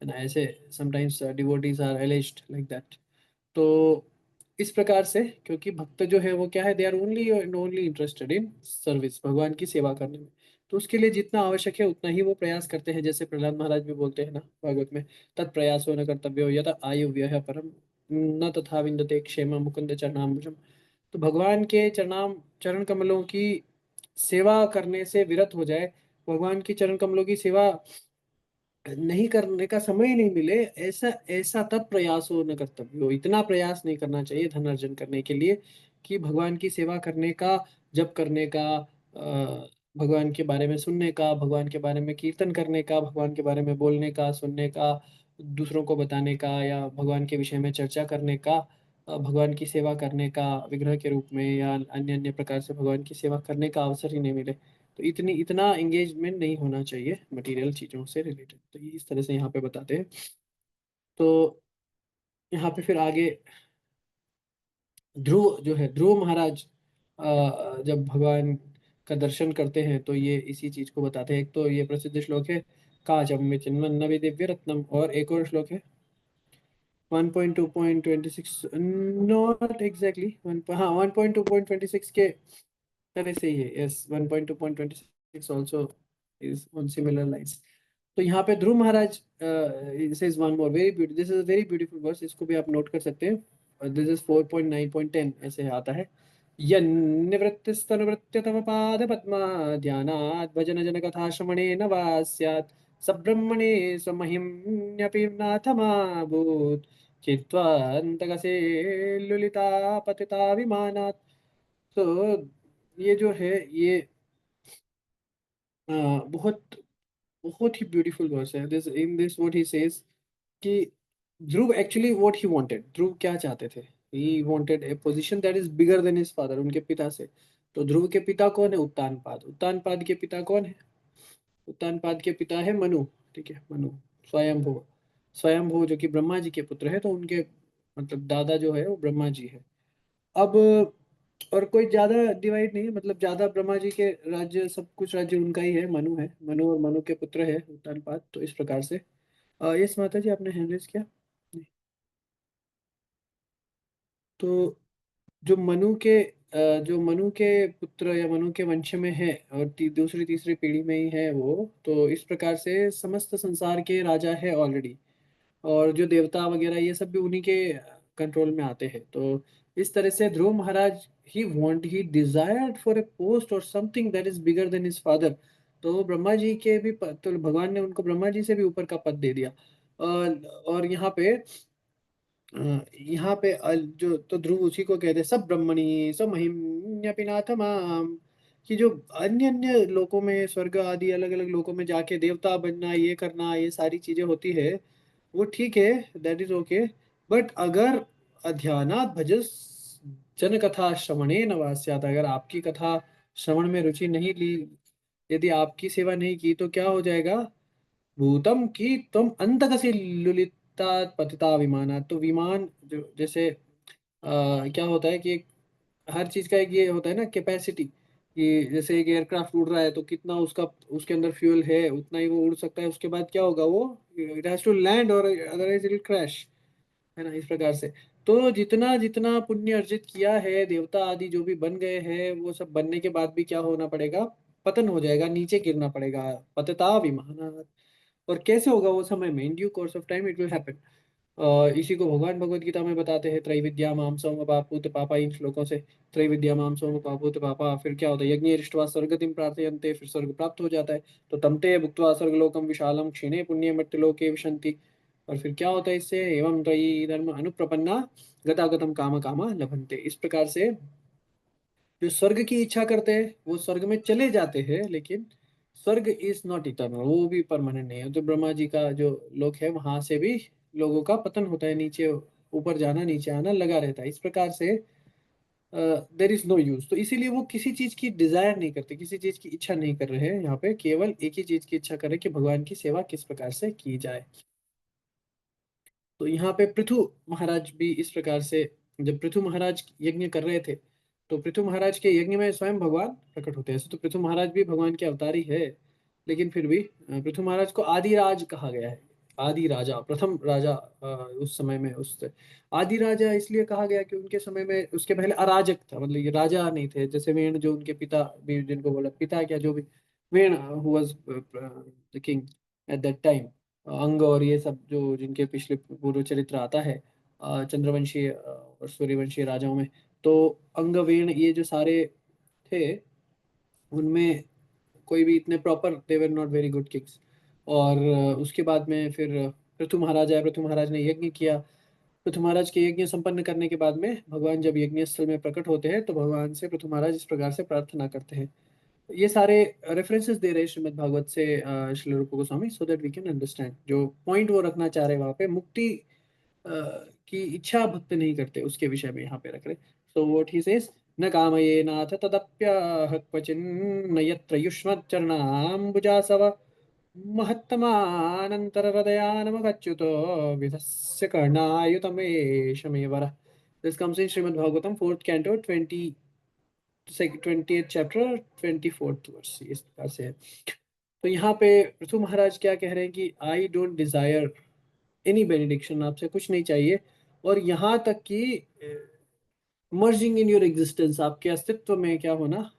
है ना। ऐसे sometimes devotees are alleged like that. तो इस प्रकार से, क्योंकि भक्त जो है वो क्या है, they are only and only interested in service, भगवान की सेवा करने में। तो उसके लिए जितना आवश्यक है उतना ही वो प्रयास करते हैं। जैसे प्रहलाद महाराज भी बोलते हैं ना भागवत में, तत्प्रयासो न कर्तव्यो यथा आयु व्यय परम न तथा विन्दते क्षेम मुकुंद चरणाम्बुजम। तो भगवान के चरण कमलों की सेवा करने से विरत हो जाए, भगवान की चरण कमलों की सेवा नहीं करने का समय ही नहीं मिले, ऐसा ऐसा तब प्रयास हो न कर्तव्य हो, इतना प्रयास नहीं करना चाहिए धन अर्जन करने के लिए कि भगवान की सेवा करने का, जप करने का, भगवान के बारे में सुनने का, भगवान के बारे में कीर्तन करने का, भगवान के बारे में बोलने का, सुनने का, दूसरों को बताने का, या भगवान के विषय में चर्चा करने का, भगवान की सेवा करने का विग्रह के रूप में या अन्य अन्य प्रकार से भगवान की सेवा करने का अवसर ही नहीं मिले। तो इतनी इतना एंगेजमेंट नहीं होना चाहिए मटेरियल चीज़ों से रिलेटेड, तो ये इस तरह से यहाँ पे बताते हैं। तो यहाँ पे फिर आगे ध्रुव जो है, ध्रुव महाराज जब भगवान का दर्शन करते हैं तो ये इसी चीज को बताते हैं। एक तो ये प्रसिद्ध श्लोक है, काचम में चिन्मन्नवि दिव्य रत्नम, और एक और श्लोक है 1.2.26, नॉट एग्जैक्टली वन, हाँ 1.2.26 के तरह से ही है, yes 1.2.26 also is on similar lines. तो यहाँ पे Dhruva Maharaj says one more very beauty, this is a very beautiful verse, इसको भी आप नोट कर सकते हैं। दिस इज 4.9.10 ऐसे आता है। यन्निवृत्तिस्तनुवृत्त्य तव पाद पद्मा ध्यानात् भजन जन कथा श्रवणेन वा स्यात् सब्रह्मणे स्वमहिम्न्यपि नाथमाभूत् चित्वान्तकसे लुलिता पतिता विमानात्। तो ये जो है ये बहुत बहुत ही ब्यूटीफुल वर्स है। This in this what he says कि ध्रुव एक्चुअली व्हाट ही वांटेड, ध्रुव क्या चाहते थे, he wanted A position that is bigger than his father, उनके पिता से। तो ध्रुव के पिता कौन है? उत्तानपाद। उत्तानपाद के पिता कौन है? उत्तानपाद के पिता है मनु। ठीक है, मनु स्वयंभू। स्वयंभू जो कि ब्रह्मा जी के पुत्र है, तो उनके मतलब दादा जो है वो ब्रह्मा जी है। अब और कोई ज्यादा डिवाइड नहीं है, मतलब ज्यादा ब्रह्मा जी के राज्य, सब कुछ राज्य उनका ही है, मनु है, मनु और मनु के पुत्र है उत्तानपाद। तो इस प्रकार से यस माता जी आपने हैंड रेज किया। नहीं। तो जो मनु के जो मनु के पुत्र या मनु के वंश में है और दूसरी तीसरी पीढ़ी में ही है वो, तो इस प्रकार से समस्त संसार के राजा है ऑलरेडी। और जो देवता वगैरह ये सब भी उन्हीं के कंट्रोल में आते हैं। तो इस तरह से ध्रुव महाराज ही डिजायर्ड फॉर ए पोस्ट और something that is bigger than his father. तो ब्रह्मा जी के भी तो भगवान ने उनको ब्रह्मा जी से भी ऊपर का पद दे दिया। और यहाँ पे यहाँ पे जो तो ध्रुव उसी को कहते हैं सब ब्रह्मणी सब महिम्न्यपिनाथ माम, कि जो अन्य अन्य लोकों में, स्वर्ग आदि अलग अलग लोकों में जाके देवता बनना, ये करना, ये सारी चीजें होती है, वो ठीक है, दैट इज ओके। बट अगर अध्यानात भजस जन कथा श्रवणे नवास्यात, अगर आपकी कथा श्रवण में रुचि नहीं ली, यदि आपकी सेवा नहीं की, तो क्या हो जाएगा? भूतम की तुम अंतकसी लुलिता पतिता विमाना। तो विमान जो जैसे क्या होता है कि हर चीज का एक ये होता है ना कैपेसिटी, कि जैसे एक एयरक्राफ्ट उड़ रहा है तो कितना उसका उसके अंदर फ्यूल है उतना ही वो उड़ सकता है, उसके बाद क्या होगा, वो इट हैज टू लैंड और अदरवाइज इट विल क्रैश, है ना, इस प्रकार से। तो जितना जितना पुण्य अर्जित किया है, देवता आदि जो भी बन गए हैं, वो सब बनने के बाद भी क्या होना पड़ेगा? पतन हो जाएगा, नीचे गिरना पड़ेगा, पतिता विमानात्। और कैसे होगा वो? समय में, in due course of time it will happen. इसी को भगवान भगवत गीता में बताते हैं, त्रैविद्या माम सोम पापूत पापा, इन श्लोकों से। त्रैविद्या माम सोम पापूत पापा, फिर क्या होता है? यज्ञ दृष्ट्वा स्वर्गतिम प्रार्थयन्ते, फिर स्वर्ग प्राप्त हो जाता है। तो तमते भुक्त्वा स्वर्गलोकम विशालम क्षीणे पुण्य मृत्युलोके विशन्ति। और फिर क्या होता है इससे? एवं त्रयी धर्म अनुप्रपन्ना गतागतम काम कामा लभन्ते। इस प्रकार से जो स्वर्ग की इच्छा करते हैं वो स्वर्ग में चले जाते हैं, लेकिन स्वर्ग इज नॉट इटर्नल, वो भी परमानेंट नहीं है। तो ब्रह्मा जी का जो लोक है वहां से भी लोगों का पतन होता है, नीचे ऊपर जाना नीचे आना लगा रहता है, इस प्रकार से देर इज नो यूज। तो इसीलिए वो किसी चीज की डिजायर नहीं करते, किसी चीज की इच्छा नहीं कर रहे हैं यहाँ पे, केवल एक ही चीज की इच्छा कर रहे हैं कि भगवान की सेवा किस प्रकार से की जाए। तो यहाँ पे पृथु महाराज भी इस प्रकार से, जब पृथु महाराज यज्ञ कर रहे थे, तो पृथु महाराज के यज्ञ में स्वयं भगवान प्रकट होते हैं। ऐसे तो पृथु महाराज भी भगवान के अवतार ही है, लेकिन फिर भी पृथु महाराज को आदिराज कहा गया है। आदि राजा, प्रथम राजा उस समय में, उस आदि राजा इसलिए कहा गया कि उनके समय में, उसके पहले अराजक था, मतलब ये राजा नहीं थे। जैसे वेण जो उनके पिता भी, जिनको बोला पिता क्या, जो भी Vena who was the king at that time, Anga और ये सब जो जिनके पिछले पूर्व चरित्र आता है चंद्रवंशी और सूर्यवंशी राजाओं में, तो अंगवेण ये जो सारे थे, उनमें कोई भी इतने proper, they were not very good Kings. और उसके बाद में फिर पृथु महाराज आए, पृथु महाराज ने यज्ञ किया। पृथु महाराज के यज्ञ संपन्न करने के बाद में भगवान जब यज्ञ स्थल में प्रकट होते हैं तो भगवान से पृथु महाराज इस प्रकार से प्रार्थना करते हैं। ये सारे रेफरेंसेस दे रहे हैं श्रीमद् भागवत से Srila Rupa Goswami, so that we can understand जो पॉइंट वो रखना चाह रहे हैं वहां पे, मुक्ति की इच्छा भक्त नहीं करते उसके विषय में यहाँ पे रख रहे। सो व्हाट ही सेज, न कामये नाथ तदप्यह क्वचिन्न यत्र युष्मच्चरणाम्बुजासव महत्तमानन्तरहृदयानमगच्युतो विधस्य कर्णायुतमेषमेवरः। This comes in Shrimad Bhagavatam 4th canto 20th chapter 24th verse, इस प्रकार से है। तो यहाँ पे पृथु महाराज क्या कह रहे हैं कि आई डोंट डिजायर एनी बेनिडिक्शन, आपसे कुछ नहीं चाहिए, और यहाँ तक कि मर्जिंग इन योर एग्जिस्टेंस, आपके अस्तित्व में क्या होना,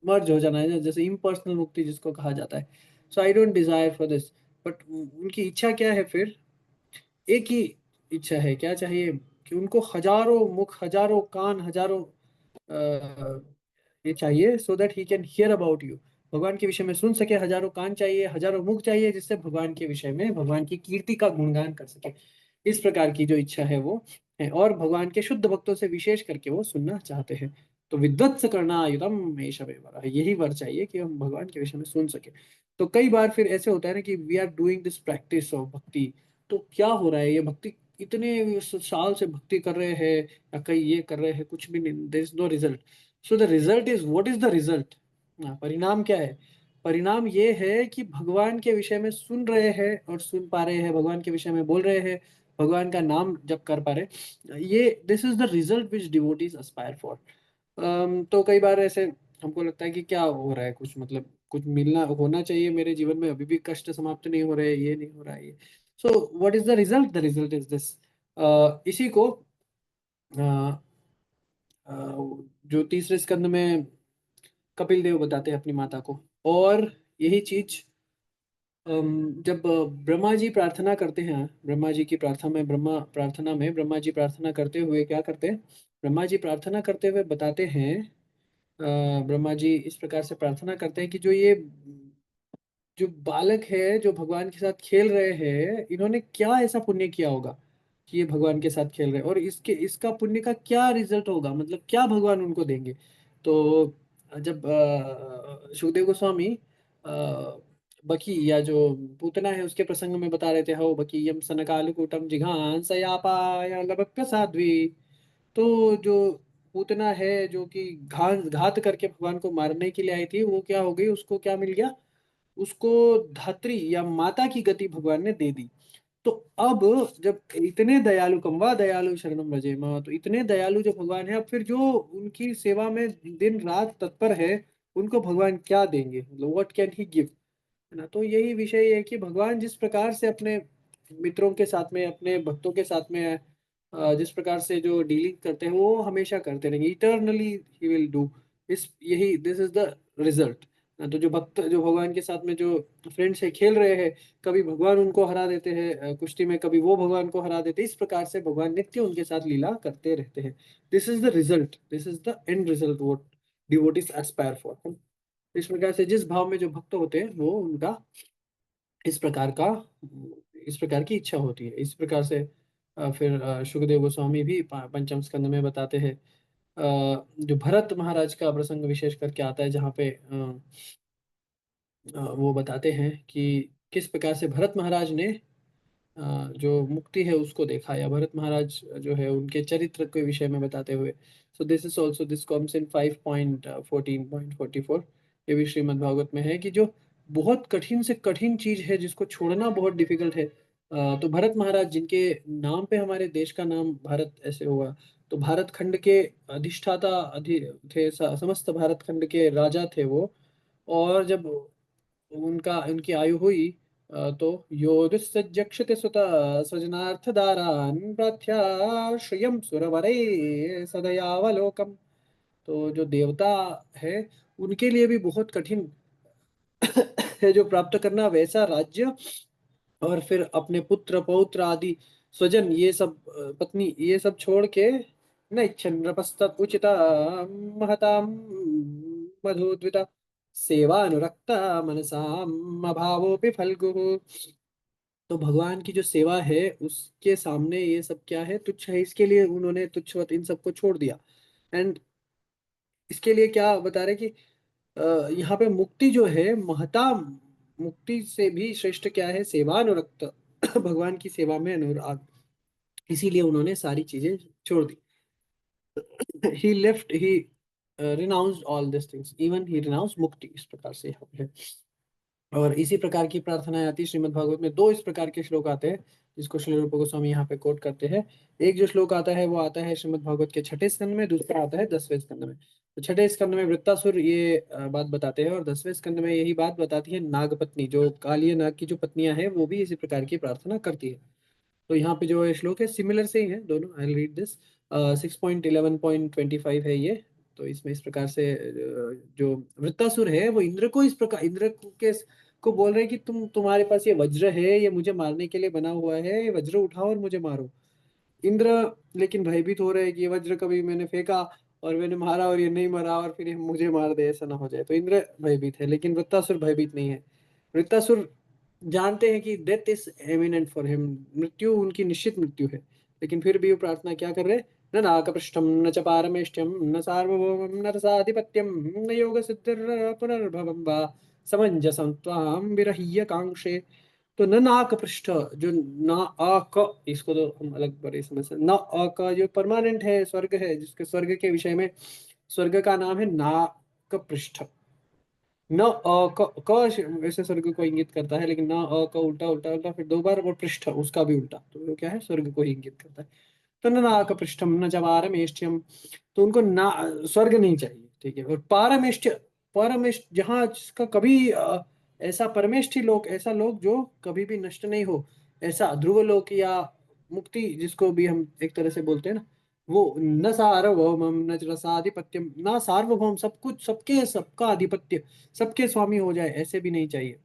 मर्ज हो जाना है, जैसे इम्पर्सनल मुक्ति जिसको कहा जाता है। So I don't desire for this. But उनकी इच्छा क्या है फिर, एक ही इच्छा है, क्या चाहिए कि उनको हजारों मुख, हजारों कान, हजारों ये चाहिए, so that he can hear about you, भगवान के विषय में सुन सके। हजारों कान चाहिए, हजारों मुख चाहिए, जिससे भगवान के विषय में, भगवान की कीर्ति का गुणगान कर सके। इस प्रकार की जो इच्छा है वो है, और भगवान के शुद्ध भक्तों से विशेष करके वो सुनना चाहते हैं। तो विद्वत्स करना आयुधम एषमेव, यही वर चाहिए कि हम भगवान के विषय में सुन सके। तो कई बार फिर ऐसे होता है ना कि we are doing this practice of bhakti, तो क्या हो रहा है, ये भक्ति इतने साल से भक्ति कर रहे हैं या कई ये कर रहे हैं, कुछ भी नहीं, there is no result. So the result is, what is the result, परिणाम क्या है? परिणाम ये है कि भगवान के विषय में सुन रहे हैं और सुन पा रहे हैं, भगवान के विषय में बोल रहे हैं, भगवान का नाम जप कर पा रहे, ये this is the result which devotees Aspire for. तो कई बार ऐसे हमको लगता है कि क्या हो रहा है, कुछ मतलब कुछ मिलना होना चाहिए मेरे जीवन में, अभी भी कष्ट समाप्त नहीं हो रहे, ये नहीं हो रहा है ये। So what is the result is this. इसी को अ, अ, जो तीसरे स्कंद में कपिल देव बताते हैं अपनी माता को। और यही चीज जब ब्रह्मा जी प्रार्थना करते हैं, ब्रह्मा जी की प्रार्थना में, ब्रह्मा जी प्रार्थना करते हुए क्या करते हैं, ब्रह्मा जी प्रार्थना करते हुए बताते हैं, ब्रह्मा जी इस प्रकार से प्रार्थना करते हैं कि जो ये जो बालक है जो भगवान के साथ खेल रहे हैं, इन्होंने क्या ऐसा पुण्य किया होगा कि ये भगवान के साथ खेल रहे हैं, और इसके इसका पुण्य का क्या रिजल्ट होगा, मतलब क्या भगवान उनको देंगे। तो जब सुखदेव गोस्वामी बकी या जो पूतना है उसके प्रसंग में बता रहे थे, हो बकी यम सनकालुकूटम जिघांसयापाय लभप्य साध्वी। तो जो पूतना है जो कि घात करके भगवान को मारने के लिए आई थी, वो क्या हो गई, उसको क्या मिल गया, उसको धात्री या माता की गति भगवान ने दे दी। तो अब जब इतने दयालु, कम्वा दयालु शरणम रजे माँ, तो इतने दयालु जो भगवान है, अब फिर जो उनकी सेवा में दिन रात तत्पर है, उनको भगवान क्या देंगे, मतलब व्हाट कैन ही गिव, है ना। तो यही विषय है कि भगवान जिस प्रकार से अपने मित्रों के साथ में, अपने भक्तों के साथ में जिस प्रकार से जो डीलिंग करते हैं, वो हमेशा करते रहेंगे, इटर्नली ही विल डू। इस यही दिस इज द रिजल्ट। तो जो भक्त जो भगवान के साथ में जो फ्रेंड्स है, खेल रहे हैं, कभी भगवान उनको हरा देते हैं कुश्ती में, कभी वो भगवान को हरा देते हैं, इस प्रकार से भगवान नित्य उनके साथ लीला करते रहते हैं। This is the result, this is the end result what devotees Aspire for. इस प्रकार से जिस भाव में जो भक्त होते हैं, वो उनका इस प्रकार का, इस प्रकार की इच्छा होती है। इस प्रकार से फिर सुखदेव गोस्वामी भी पंचम स्कंद में बताते हैं, जो भरत महाराज का प्रसंग विशेष करके आता है, जहाँ पे वो बताते हैं कि किस प्रकार से भरत महाराज ने जो मुक्ति है उसको देखा, या भरत महाराज जो है उनके चरित्र के विषय में बताते हुए। So this is also, this comes इन 5.14.44। ये भी श्रीमद् भागवत में है कि जो बहुत कठिन से कठिन चीज है, जिसको छोड़ना बहुत डिफिकल्ट है। तो भरत महाराज जिनके नाम पे हमारे देश का नाम भारत ऐसे हुआ, तो भारत खंड के अधिष्ठाता थे, समस्त भारत खंड के राजा थे वो। और जब उनकी आयु हुई, तो योगसज्जक्षते सुत सृजनार्थदारान् प्रार्थ्या श्रियं सुरवरे सदयावलोकम। तो जो देवता है, उनके लिए भी बहुत कठिन है जो प्राप्त करना वैसा राज्य, और फिर अपने पुत्र पौत्र आदि स्वजन, ये सब पत्नी, ये सब छोड़ के न इच्छन नृपस्तत उचिता महताम मधुद्विता। सेवानुरक्त मनसाम अभावोपि फल्गुः। तो भगवान की जो सेवा है उसके सामने ये सब क्या है, तुच्छ है। इसके लिए उन्होंने तुच्छवत इन सबको छोड़ दिया। एंड इसके लिए क्या बता रहे कि यहाँ पे मुक्ति जो है महता, मुक्ति से भी श्रेष्ठ क्या है, सेवानुरक्त भगवान की सेवा में अनुराग। इसीलिए उन्होंने सारी चीजें छोड़ दी। He left he renounced all this things, even he renounced मुक्ति। इस प्रकार से यहाँ पे है। और इसी प्रकार की प्रार्थनाएं आती है श्रीमद् भागवत में। दो इस प्रकार के श्लोक आते हैं जिसको श्रील रूप गोस्वामी यहाँ पे कोट करते हैं। एक जो श्लोक आता है वो आता है श्रीमद् भागवत के छठे स्कंद में, दूसरा आता है 10वें स्कंद में। तो छठे स्कंद में वृत्तासुर ये बात बताते हैं, और 10वें स्कंद में यही बात बताती है नागपत्नी, जो कालिय नाग की जो पत्नियां हैं वो भी इसी प्रकार की प्रार्थना करती है। तो यहाँ पे जो श्लोक है सिमिलर से ही है दोनों। I read this. 6.11.25 है ये। तो इसमें इस प्रकार से जो वृत्तासुर है वो इंद्र को इस प्रकार, इंद्र के को बोल रहे हैं कि तुम्हारे पास ये वज्र है, ये मुझे मारने के लिए बना हुआ है, ये वज्र उठाओ और मुझे मारो। इंद्र लेकिन भयभीत हो रहे हैं कि ये वज्र कभी मैंने फेंका और मैंने मारा और ये नहीं मरा और फिर ये मुझे मार दे, ऐसा ना हो जाए। तो इंद्र भयभीत है, लेकिन वृत्तासुर भयभीत नहीं है। वृत्तासुर जानते हैं कि death is eminent for him, मृत्यु उनकी निश्चित मृत्यु है। लेकिन फिर भी वो प्रार्थना क्या कर रहे हैं, न नाकपृष्ठम न च पारमेष्ठ्यम न सार्वभौमम न रसाधिपत्यम न योग सिद्धिर पुनर्भवम वा समंजसं त्वां विरह्य कांक्षे। तो न नाक पृष्ठ, जो ना अ क, इसको तो हम अलग बड़े समझ सकते। न अ क जो परमानेंट है, स्वर्ग है, जिसके स्वर्ग के विषय में, स्वर्ग का नाम है नाक पृष्ठ। न अ क वैसे स्वर्ग को इंगित करता है, लेकिन न अ क उल्टा उल्टा उल्टा फिर दो बार, और पृष्ठ उसका भी उल्टा, तो वो क्या है, स्वर्ग को ही इंगित करता है। तो न नाक पृष्ठम न जवारमेष्ठ्यम। तो उनको ना स्वर्ग नहीं चाहिए, ठीक है। और पारमेष्ठ्य, परमेष्ठ जहाँ जिसका कभी ऐसा परमेष्ठी लोक, ऐसा लोक जो कभी भी नष्ट नहीं हो, ऐसा ध्रुव लोक या मुक्ति जिसको भी हम एक तरह से बोलते हैं ना, वो न सार्वभौमम न च रसाधिपत्यम, ना सार्वभौम, सब कुछ सबके सबका अधिपत्य, सबके स्वामी हो जाए, ऐसे भी नहीं चाहिए।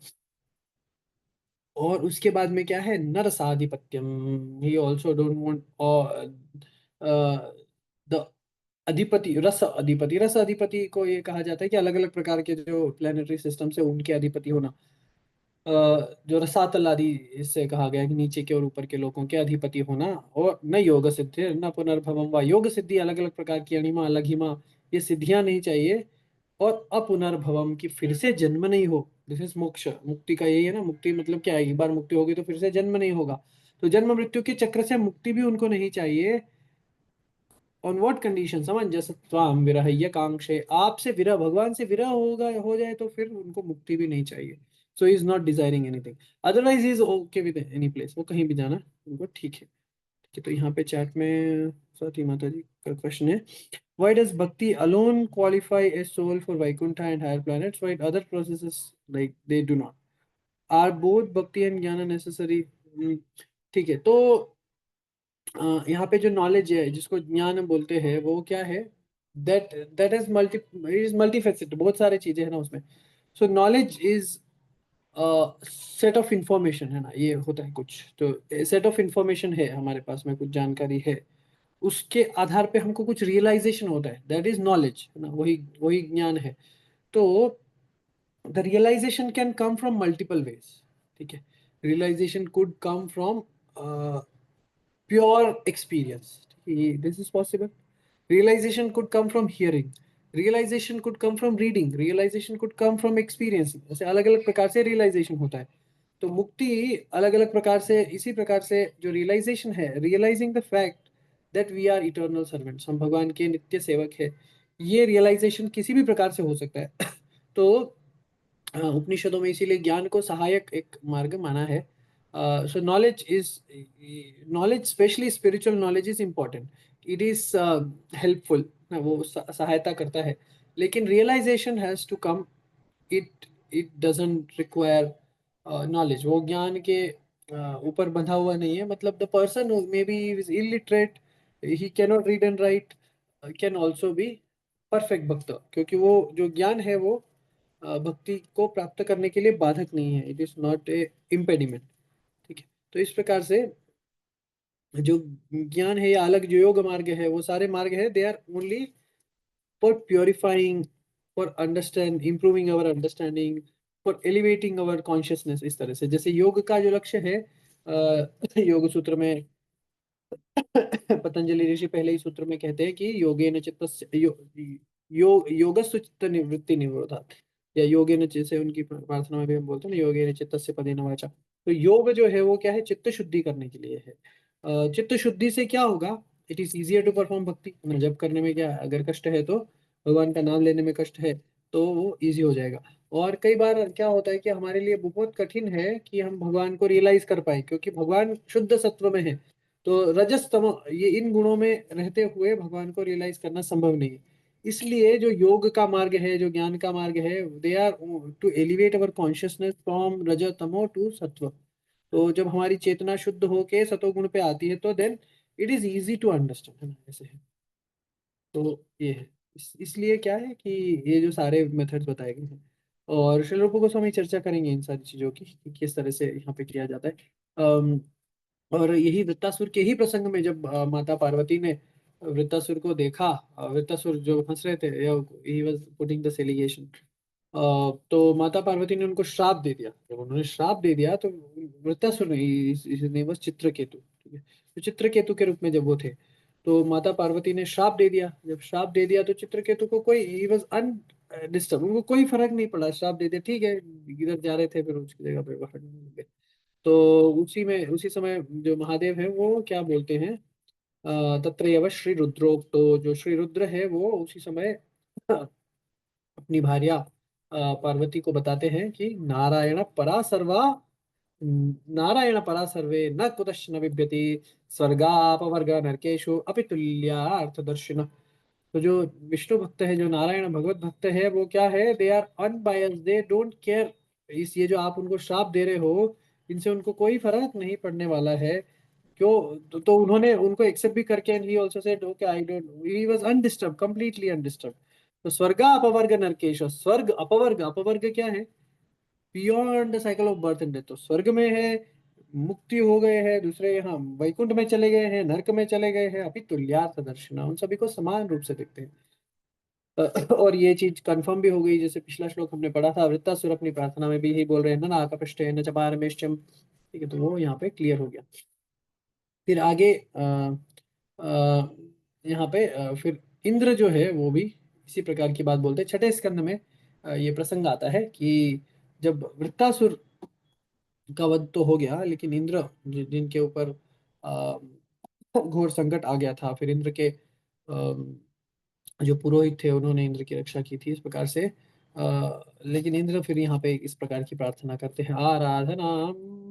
और उसके बाद में क्या है, नरसाधिपत्यम। He also don't want the अधिपति, रस अधिपति। रस अधिपति को ये कहा जाता है कि अलग अलग प्रकार के जो प्लेनेटरी सिस्टम से उनके अधिपति होना। जो रसातल आदि, इससे कहा गया है कि नीचे के और ऊपर के लोगों के अधिपति होना। और न योग सिद्धि न पुनर्भवम वा, योग सिद्धि अलग अलग प्रकार की, अणिमा लघिमा, ये सिद्धियां नहीं चाहिए। और अपुनर्भवम, की फिर से जन्म नहीं हो। दिस इज मोक्ष, मुक्ति का यही है ना। मुक्ति मतलब क्या है, एक बार मुक्ति होगी तो फिर से जन्म नहीं होगा। तो जन्म मृत्यु के चक्र से मुक्ति भी उनको नहीं चाहिए। ऑन व्हाट कंडीशन, समंजस त्वाम विरहय्य कांक्षे, आपसे विरह, भगवान से विरह होगा हो जाए तो फिर उनको मुक्ति भी नहीं चाहिए। So is not desiring anything, otherwise is okay with any place, वो कहीं भी जाना उनको ठीक है। ठीक है, तो यहाँ पे चैट में स्वाति माता जी का क्वेश्चन है, why does bhakti alone qualify a soul for vaikuntha and higher planets while other processes like they do not? Are both bhakti and jnana necessary? Hmm, ठीक है। तो यहाँ पे जो नॉलेज है जिसको ज्ञान बोलते हैं वो क्या है, दैट दैट इज मल्टीफेसेट, बहुत सारे चीजें हैं ना उसमें। सो knowledge is set of information, है ना, ये होता है कुछ। तो सेट ऑफ इंफॉर्मेशन है हमारे पास में, कुछ जानकारी है, उसके आधार पे हमको कुछ रियलाइजेशन होता है, दैट इज नॉलेज, है ना, वही वही ज्ञान है। तो the realization can come from multiple ways, ठीक है। Realization could come from pure experience. This is possible. Realization could come from hearing. Realization could come from reading. Realization could come from experiencing. ऐसे अलग अलग प्रकार से realisation होता है। तो मुक्ति अलग अलग प्रकार से, इसी प्रकार से जो रियलाइजेशन है, realizing the fact that we are eternal servants, हम भगवान के नित्य सेवक है, ये रियलाइजेशन किसी भी प्रकार से हो सकता है। तो उपनिषदों में इसीलिए ज्ञान को सहायक एक मार्ग माना है। So knowledge is, knowledge specially spiritual knowledge is important, it is helpful, वो सहायता करता है। लेकिन realization has to come, it it doesn't require knowledge, वो ज्ञान के ऊपर बंधा हुआ नहीं है। मतलब the person maybe is illiterate, he cannot read and write, can also be perfect bhakta, क्योंकि वो जो ज्ञान है वो भक्ति को प्राप्त करने के लिए बाधक नहीं है, it is not a impediment. ठीक है। तो इस प्रकार से जो ज्ञान है या अलग जो योग मार्ग है, वो सारे मार्ग है, they are only for purifying, for understand improving our understanding, for elevating our consciousness, इस तरह से। जैसे योग का जो लक्ष्य है, योग सूत्र में पतंजलि ऋषि पहले ही सूत्र में कहते हैं कि योगेन चित्तस्य योगस्व चित्त निवृत्ति निरोधात्, या योगेन, जैसे उनकी प्रार्थना में भी हम बोलते हैं ना, योगेन चित्तस्य पदेन वाचा। तो योग जो है वो क्या है, चित्त शुद्धि करने के लिए है। चित्त शुद्धि से क्या होगा, it is easier to perform bhakti. मतलब जब करने में क्या है, अगर कष्ट है तो, भगवान का नाम लेने में कष्ट है तो वो इजी हो जाएगा। और कई बार क्या होता है कि हमारे लिए बहुत कठिन है कि हम भगवान को रियलाइज कर पाए, क्योंकि भगवान शुद्ध सत्व में है। तो रजस तम, ये इन गुणों में रहते हुए भगवान को रियलाइज करना संभव नहीं है। इसलिए जो योग का मार्ग है, जो ज्ञान का मार्ग है, they are to elevate our consciousness from raja tamo to सत्व। तो जब हमारी चेतना शुद्ध होके सतोगुण पे आती है तो then it is easy to understand, है ना, ऐसे है। तो ये है, इसलिए क्या है कि ये जो सारे मेथड्स बताए गए हैं, और श्रील रूप गोस्वामी चर्चा करेंगे इन सारी चीजों की कि किस तरह से यहाँ पे किया जाता है। और यही वृत्तासुर के ही प्रसंग में जब माता पार्वती ने वृत्तासुर को देखा, वृत्तासुर जो हंस रहे थे, he was putting this allegation, तो माता पार्वती ने उनको श्राप दे दिया। जब उन्होंने श्राप दे दिया तो वृत्तासुर ने, इसने बस चित्रकेतु, ठीक है, तो चित्रकेतु के रूप में जब वो थे, तो माता पार्वती ने श्राप दे दिया। जब श्राप दे दिया तो चित्रकेतु को कोई, ही वाज अनडिस्टर्ब, उनको कोई फर्क नहीं पड़ा, श्राप दे दिया, ठीक है, इधर जा रहे थे फिर उसकी जगह पे बाहर निकल गए। तो उसी समय जो महादेव है वो क्या बोलते हैं, तत्र यव श्री रुद्रोक्तो, जो श्री रुद्र है वो उसी समय अपनी भार्या पार्वती को बताते हैं कि नारायण परा सर्वा, नारायण परा सर्वे न कुतश्चन विद्यते, स्वर्गापवर्ग नरकेशु अपि तुल्यार्थदर्शिन। तो जो विष्णु भक्त है, जो नारायण भगवत भक्त है, वो क्या है, they are unbiased, they don't care. इस ये जो आप उनको श्राप दे रहे हो, इनसे उनको कोई फर्क नहीं पड़ने वाला है। क्यों, तो उन्होंने उनको एक्सेप्ट भी करके, and he also said okay I don't, he was undisturbed, completely undisturbed. तो स्वर्ग अपवर्ग नरकेश, स्वर्ग अपवर्ग, अपवर्ग क्या है, beyond the cycle of birth and death. तो स्वर्ग में है, मुक्ति हो गए हैं, दूसरे यहाँ वैकुंठ में चले गए हैं, नरक में चले गए हैं, अभी तुल्यार्थ दर्शना, उन सभी को समान रूप से देखते हैं। और ये चीज कंफर्म भी हो गई, जैसे पिछला श्लोक हमने पढ़ा था, वृत्तासुर अपनी प्रार्थना में भी यही बोल रहे हैं, न नाकपष्टे न च पारमेष्टम, ठीक है, तो वो यहाँ पे क्लियर हो गया। फिर आगे यहाँ पे फिर इंद्र जो है वो भी इसी प्रकार की बात बोलते हैं। छठे स्कंद में ये प्रसंग आता है कि जब वृत्तासुर का वध तो हो गया, लेकिन इंद्र जिनके ऊपर घोर संकट आ गया था, फिर इंद्र के जो पुरोहित थे उन्होंने इंद्र की रक्षा की थी इस प्रकार से। लेकिन इंद्र फिर यहाँ पे इस प्रकार की प्रार्थना करते हैं, आराधना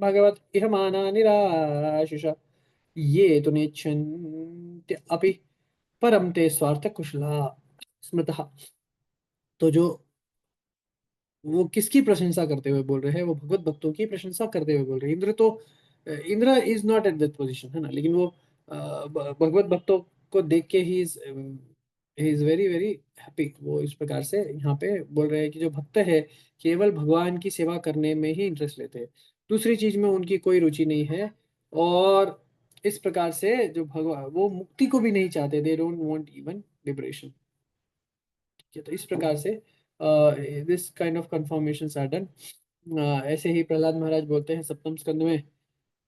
भगवत इह माना निराशिष, ये तो नेच्छन्त्य अपि परम ते स्वार्थ कुशला स्मृतः। तो जो वो किसकी प्रशंसा करते हुए बोल रहे हैं, वो भगवत भक्तों की प्रशंसा करते हुए बोल रहे हैं। इंद्र तो, Indra is not at that position, है ना, लेकिन वो भगवत भक्तों को देख के he is very very happy. वो इस प्रकार से यहाँ पे बोल रहे हैं कि जो भक्त है, केवल भगवान की सेवा करने में ही इंटरेस्ट लेते हैं, दूसरी चीज में उनकी कोई रुचि नहीं है। और इस प्रकार से जो भगवान, वो मुक्ति को भी नहीं चाहते, they don't want even liberation. ठीक है, तो इस प्रकार से this kind of confirmations are done. ऐसे ही प्रहलाद महाराज बोलते हैं सप्तम स्कंद में।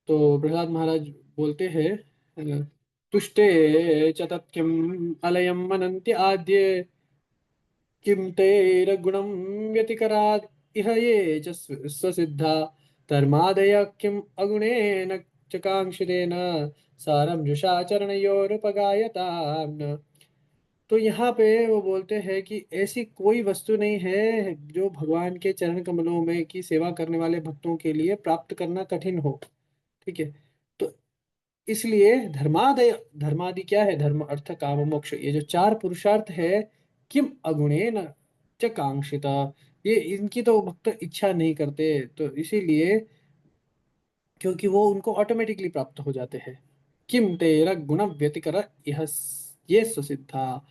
तो प्रहलाद महाराज बोलते हैं, तुष्टे च तत्किम अलयम अनंत्य आद्य, किम तैरगुणम व्यतिकराद इह ये च स्वसिद्धा, धर्मादय किम अगुणेन च कांक्षितेन, सारम जुषा चरणयोरुपगायताम्। तो यहाँ पे वो बोलते हैं कि ऐसी कोई वस्तु नहीं है जो भगवान के चरण कमलों में की सेवा करने वाले भक्तों के लिए प्राप्त करना कठिन हो। ठीक है, तो इसलिए धर्मादय, धर्मादि क्या है, धर्म अर्थ काम मोक्ष, ये जो चार पुरुषार्थ है, किम अगुणेन च कांक्षिता, ये इनकी तो भक्त इच्छा नहीं करते, तो इसीलिए, क्योंकि वो उनको ऑटोमेटिकली प्राप्त हो जाते हैं। किम तेरा गुण व्यतिकर यह ये सुसिद्धा,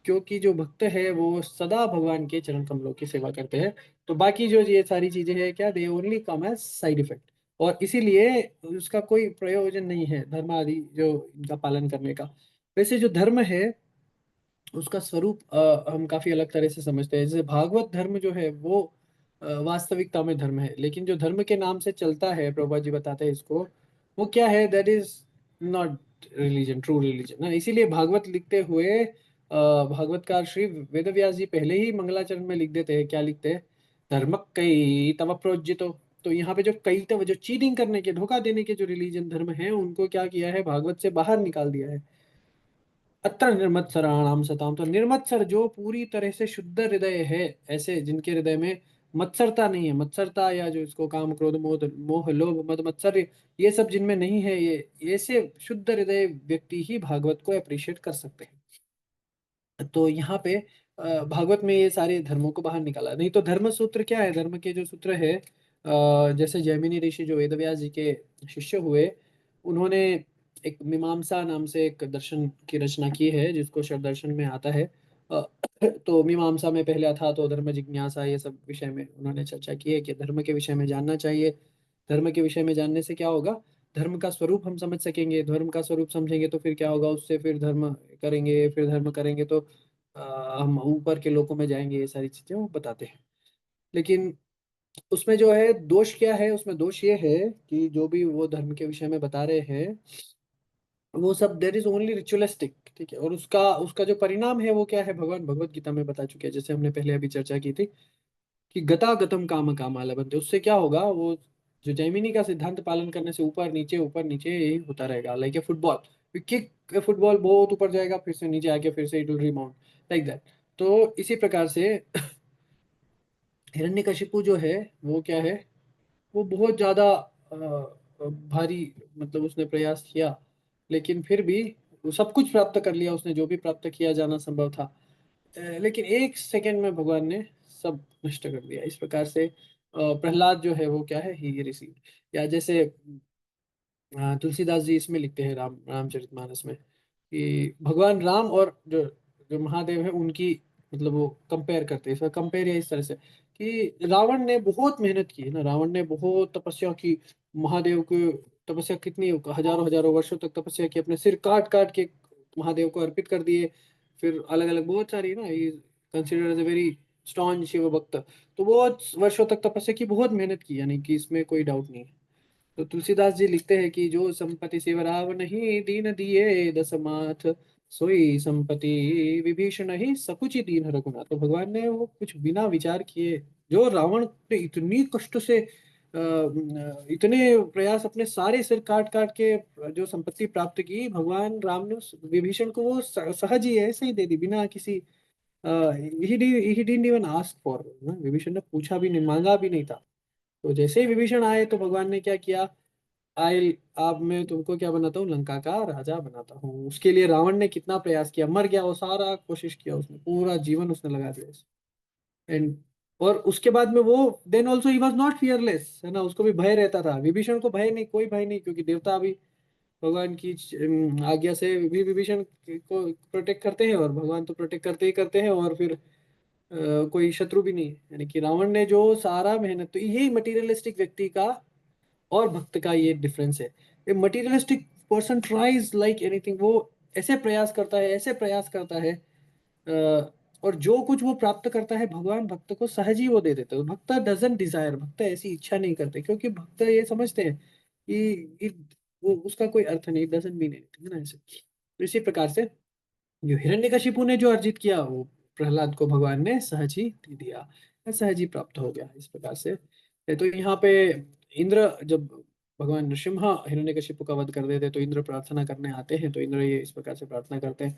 क्योंकि जो भक्त है वो सदा भगवान के चरण कमलों की सेवा करते हैं। तो बाकी जो ये सारी चीजें हैं क्या, they only come as side effect, और इसीलिए उसका कोई प्रयोजन नहीं है धर्म आदि जो इनका पालन करने का। वैसे जो धर्म है उसका स्वरूप हम काफी अलग तरह से समझते हैं। जैसे भागवत धर्म जो है वो वास्तविकता में धर्म है, लेकिन जो धर्म के नाम से चलता है, प्रभुपाद जी बताते हैं इसको, वो क्या है, that is not religion, true religion ना। इसीलिए भागवत लिखते हुए भागवतकार श्री वेदव्यास जी पहले ही मंगलाचरण में लिख देते हैं, क्या लिखते हैं, धर्म कई तव प्रोज्जितो। तो यहाँ पे जो कई तव, जो चीटिंग करने के, धोखा देने के जो रिलीजन धर्म है, उनको क्या किया है, भागवत से बाहर निकाल दिया है। अत्र निर्मत्सराणाम सताम, तो निर्मत्सर जो पूरी तरह से शुद्ध हृदय है, ऐसे जिनके हृदय में मत्सरता नहीं है, मत्सरता या जो इसको काम क्रोध मोह मोह लोभ मद मत्सर, ये सब जिनमें नहीं है, ये ऐसे शुद्ध हृदय व्यक्ति ही भागवत को अप्रिशिएट कर सकते हैं। तो यहाँ पे भागवत में ये सारे धर्मों को बाहर निकाला। नहीं तो धर्म सूत्र क्या है, धर्म के जो सूत्र है, जैसे जैमिनी ऋषि जो वेदव्यास जी के शिष्य हुए, उन्होंने एक मीमांसा नाम से एक दर्शन की रचना की है, जिसको शव दर्शन में आता है। अ, तो मीमांसा में पहले था तो धर्म जिज्ञासा, ये सब विषय में उन्होंने चर्चा की है कि धर्म के विषय में जानना चाहिए। धर्म के विषय में जानने से क्या होगा, धर्म का स्वरूप हम समझ सकेंगे, धर्म का स्वरूप समझेंगे तो फिर क्या होगा, उससे फिर धर्म करेंगे, फिर धर्म करेंगे तो हम ऊपर के लोकों में जाएंगे, ये सारी चीजें वो बताते हैं। लेकिन उसमें जो है दोष क्या है, उसमें दोष ये है कि जो भी वो धर्म के विषय में बता रहे हैं, वो सब देर इज ओनली रिचुअलिस्टिक, ठीक है। और उसका उसका जो परिणाम है वो क्या है, भगवान भगवत गीता में बता चुके हैं, जैसे हमने पहले अभी चर्चा की थी कि गता गतम काम कामाला बनते, उससे क्या होगा, वो जो जैमिनी का सिद्धांत पालन करने से ऊपर नीचे यही होता रहेगा, like a football, kick football बहुत ऊपर जाएगा, फिर से नीचे आके फिर से it will rebound, like that. तो इसी प्रकार से हिरण्यकशिपु जो है वो क्या है, वो बहुत ज्यादा भारी, मतलब उसने प्रयास किया, लेकिन फिर भी वो सब कुछ प्राप्त कर लिया उसने, जो भी प्राप्त किया जाना संभव था। लेकिन एक सेकंड में भगवान ने सब नष्ट कर दिया। इस प्रकार से प्रहलाद जो है वो क्या है, ही रिसीव्ड। या जैसे तुलसीदास जी इसमें लिखते हैं रामचरितमानस में कि भगवान राम और जो जो महादेव है उनकी, मतलब वो कंपेयर करते हैं, इसका कंपेयर है इस तरह से कि रावण ने बहुत मेहनत की है ना, रावण ने बहुत तपस्या की, महादेव को तपस्या कितनी, हजारों हजारों वर्षों तक तपस्या की, अपने सिर काट काट के महादेव को अर्पित कर दिए। फिर अलग अलग बहुत सारी ना, ये consider as a very strong Shiva bhakta. तो बहुत वर्षों तक तपस्या की, बहुत मेहनत की, यानी कि इसमें कोई डाउट नहीं है। तो तुलसीदास जी लिखते हैं कि जो संपत्ति शिव राव नहीं दीन दिए दस माथ, सोई संपत्ति विभीषण ही सकुचि दीन रघुनाथ। तो भगवान ने वो कुछ बिना विचार किए, जो रावण ने इतनी कष्ट से इतने प्रयास, अपने सारे सिर काट काट के जो संपत्ति प्राप्त की, भगवान राम ने विभीषण को वो सहज ही ऐसे ही दे दी, बिना किसी he didn't even ask for, Vibhishan ने पूछा भी नहीं, मांगा भी नहीं था। तो जैसे ही विभीषण आए तो भगवान ने क्या किया, आई अब मैं तुमको क्या बनाता हूँ, लंका का राजा बनाता हूँ। उसके लिए रावण ने कितना प्रयास किया, मर गया वो, सारा कोशिश किया उसने, पूरा जीवन उसने लगा दिया। एंड और उसके बाद में वो, then also he was not fearless, है ना, उसको भी भय रहता था। विभीषण को भय नहीं, कोई भय नहीं, क्योंकि देवता भी भगवान की आज्ञा से भी विभीषण को प्रोटेक्ट करते हैं, और भगवान तो प्रोटेक्ट करते ही करते हैं, और फिर कोई शत्रु भी नहीं है। यानी कि रावण ने जो सारा मेहनत, तो यही मटीरियलिस्टिक व्यक्ति का और भक्त का ये डिफरेंस है। A materialistic person tries like anything, वो ऐसे प्रयास करता है, ऐसे प्रयास करता है, और जो कुछ वो प्राप्त करता है, भगवान भक्त को सहज ही वो दे देते हैं। भक्त डजंट डिजायर, भक्त ऐसी इच्छा नहीं करते, क्योंकि भक्त ये समझते हैं कि वो उसका कोई अर्थ नहीं, डजंट मीन एनीथिंग, है ना, ऐसे। तो इसी प्रकार से जो हिरण्यकशिपु ने जो अर्जित किया, वो प्रहलाद को भगवान ने सहज ही दे दिया, सहज ही प्राप्त हो गया, इस प्रकार से। तो यहाँ पे इंद्र, जब भगवान नृसिम्हा हिरण्यकशिपु का वध कर देते, तो इंद्र प्रार्थना करने आते हैं, तो इंद्र ये इस प्रकार से प्रार्थना करते हैं,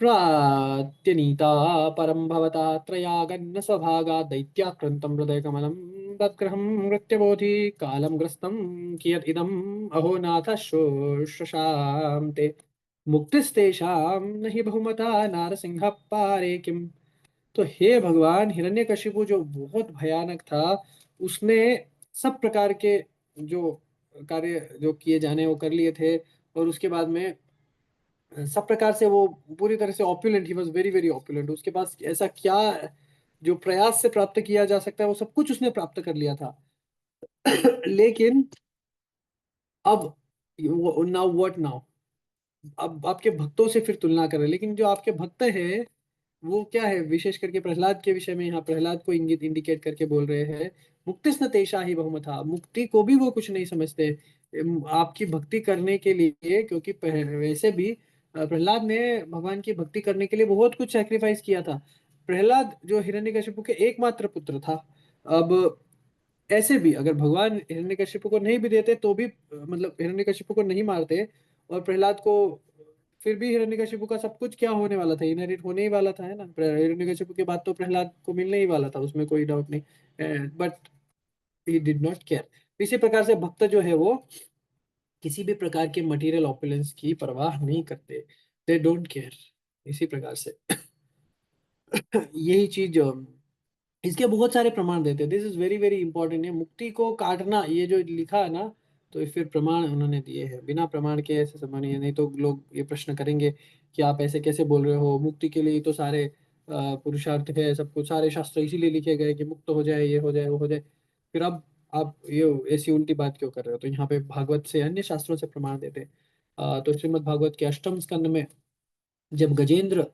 प्रात्यनीता परं भवता त्रयागन्न स्वभागा दैत्याक्रान्तं हृदयकमलं तत्ग्रहं मृत्यबोधि कालं ग्रस्तं कियत् इदम् अहो नाथ शोषशां ते मुक्तिस्तेषां न हि बहुमता नारसिंह पारे किम। तो हे भगवान, हिरण्यकशिपु जो बहुत भयानक था, उसने सब प्रकार के जो कार्य जो किए जाने वो कर लिए थे, और उसके बाद में सब प्रकार से वो पूरी तरह से ऑप्युलेंट, ही वॉज वेरी वेरी ऑप्युलेंट। उसके पास ऐसा क्या जो प्रयास से प्राप्त किया जा सकता है, वो सब कुछ उसने प्राप्त कर लिया था। लेकिन अब नाउ व्हाट नाउ, अब आपके भक्तों से फिर तुलना कर रहे हैं, लेकिन जो आपके भक्त है वो क्या है, विशेष करके प्रहलाद के विषय में यहाँ प्रहलाद को इंगित इंडिकेट करके बोल रहे हैं, मुक्तिस्न तेषा ही बहुमता, मुक्ति को भी वो कुछ नहीं समझते आपकी भक्ति करने के लिए, क्योंकि वैसे भी प्रहलाद ने भगवान की भक्ति करने के लिए बहुत कुछ सैक्रिफाइस किया था। प्रहलाद जो हिरण्यकशिपु के एकमात्र पुत्र था। अब ऐसे भी अगर भगवान हिरण्यकशिपु को नहीं भी देते तो भी मतलब हिरण्यकशिपु को नहीं मारते और प्रहलाद को, फिर भी हिरण्यकशिपु का सब कुछ क्या होने वाला था, इनहेरिट होने ही वाला था, है ना। हिरण्यकशिपु के बाद तो प्रहलाद को मिलने ही वाला था, उसमें कोई डाउट नहीं, but he did not care. इसी प्रकार से भक्त जो है वो किसी भी प्रकार के मटेरियल ऑपुलेंस की परवाह नहीं करते, दे डोंट केयर। इसी प्रकार से यही चीज इसके बहुत सारे प्रमाण देते हैं, this is very very important. ये मुक्ति को काटना ये जो लिखा है ना, तो फिर प्रमाण उन्होंने दिए हैं, बिना प्रमाण के ऐसे समझ नहीं तो लोग ये प्रश्न करेंगे कि आप ऐसे कैसे बोल रहे हो, मुक्ति के लिए तो सारे पुरुषार्थ है, सब कुछ सारे शास्त्र इसीलिए लिखे गए कि मुक्त हो जाए, ये हो जाए वो हो जाए। फिर अब आप ये ऐसी उल्टी बात क्यों कर रहे हो, तो यहाँ पे भागवत से अन्य शास्त्रों से प्रमाण देते हैं। तो श्रीमद् भागवत के अष्टम स्कंद में जब गजेंद्र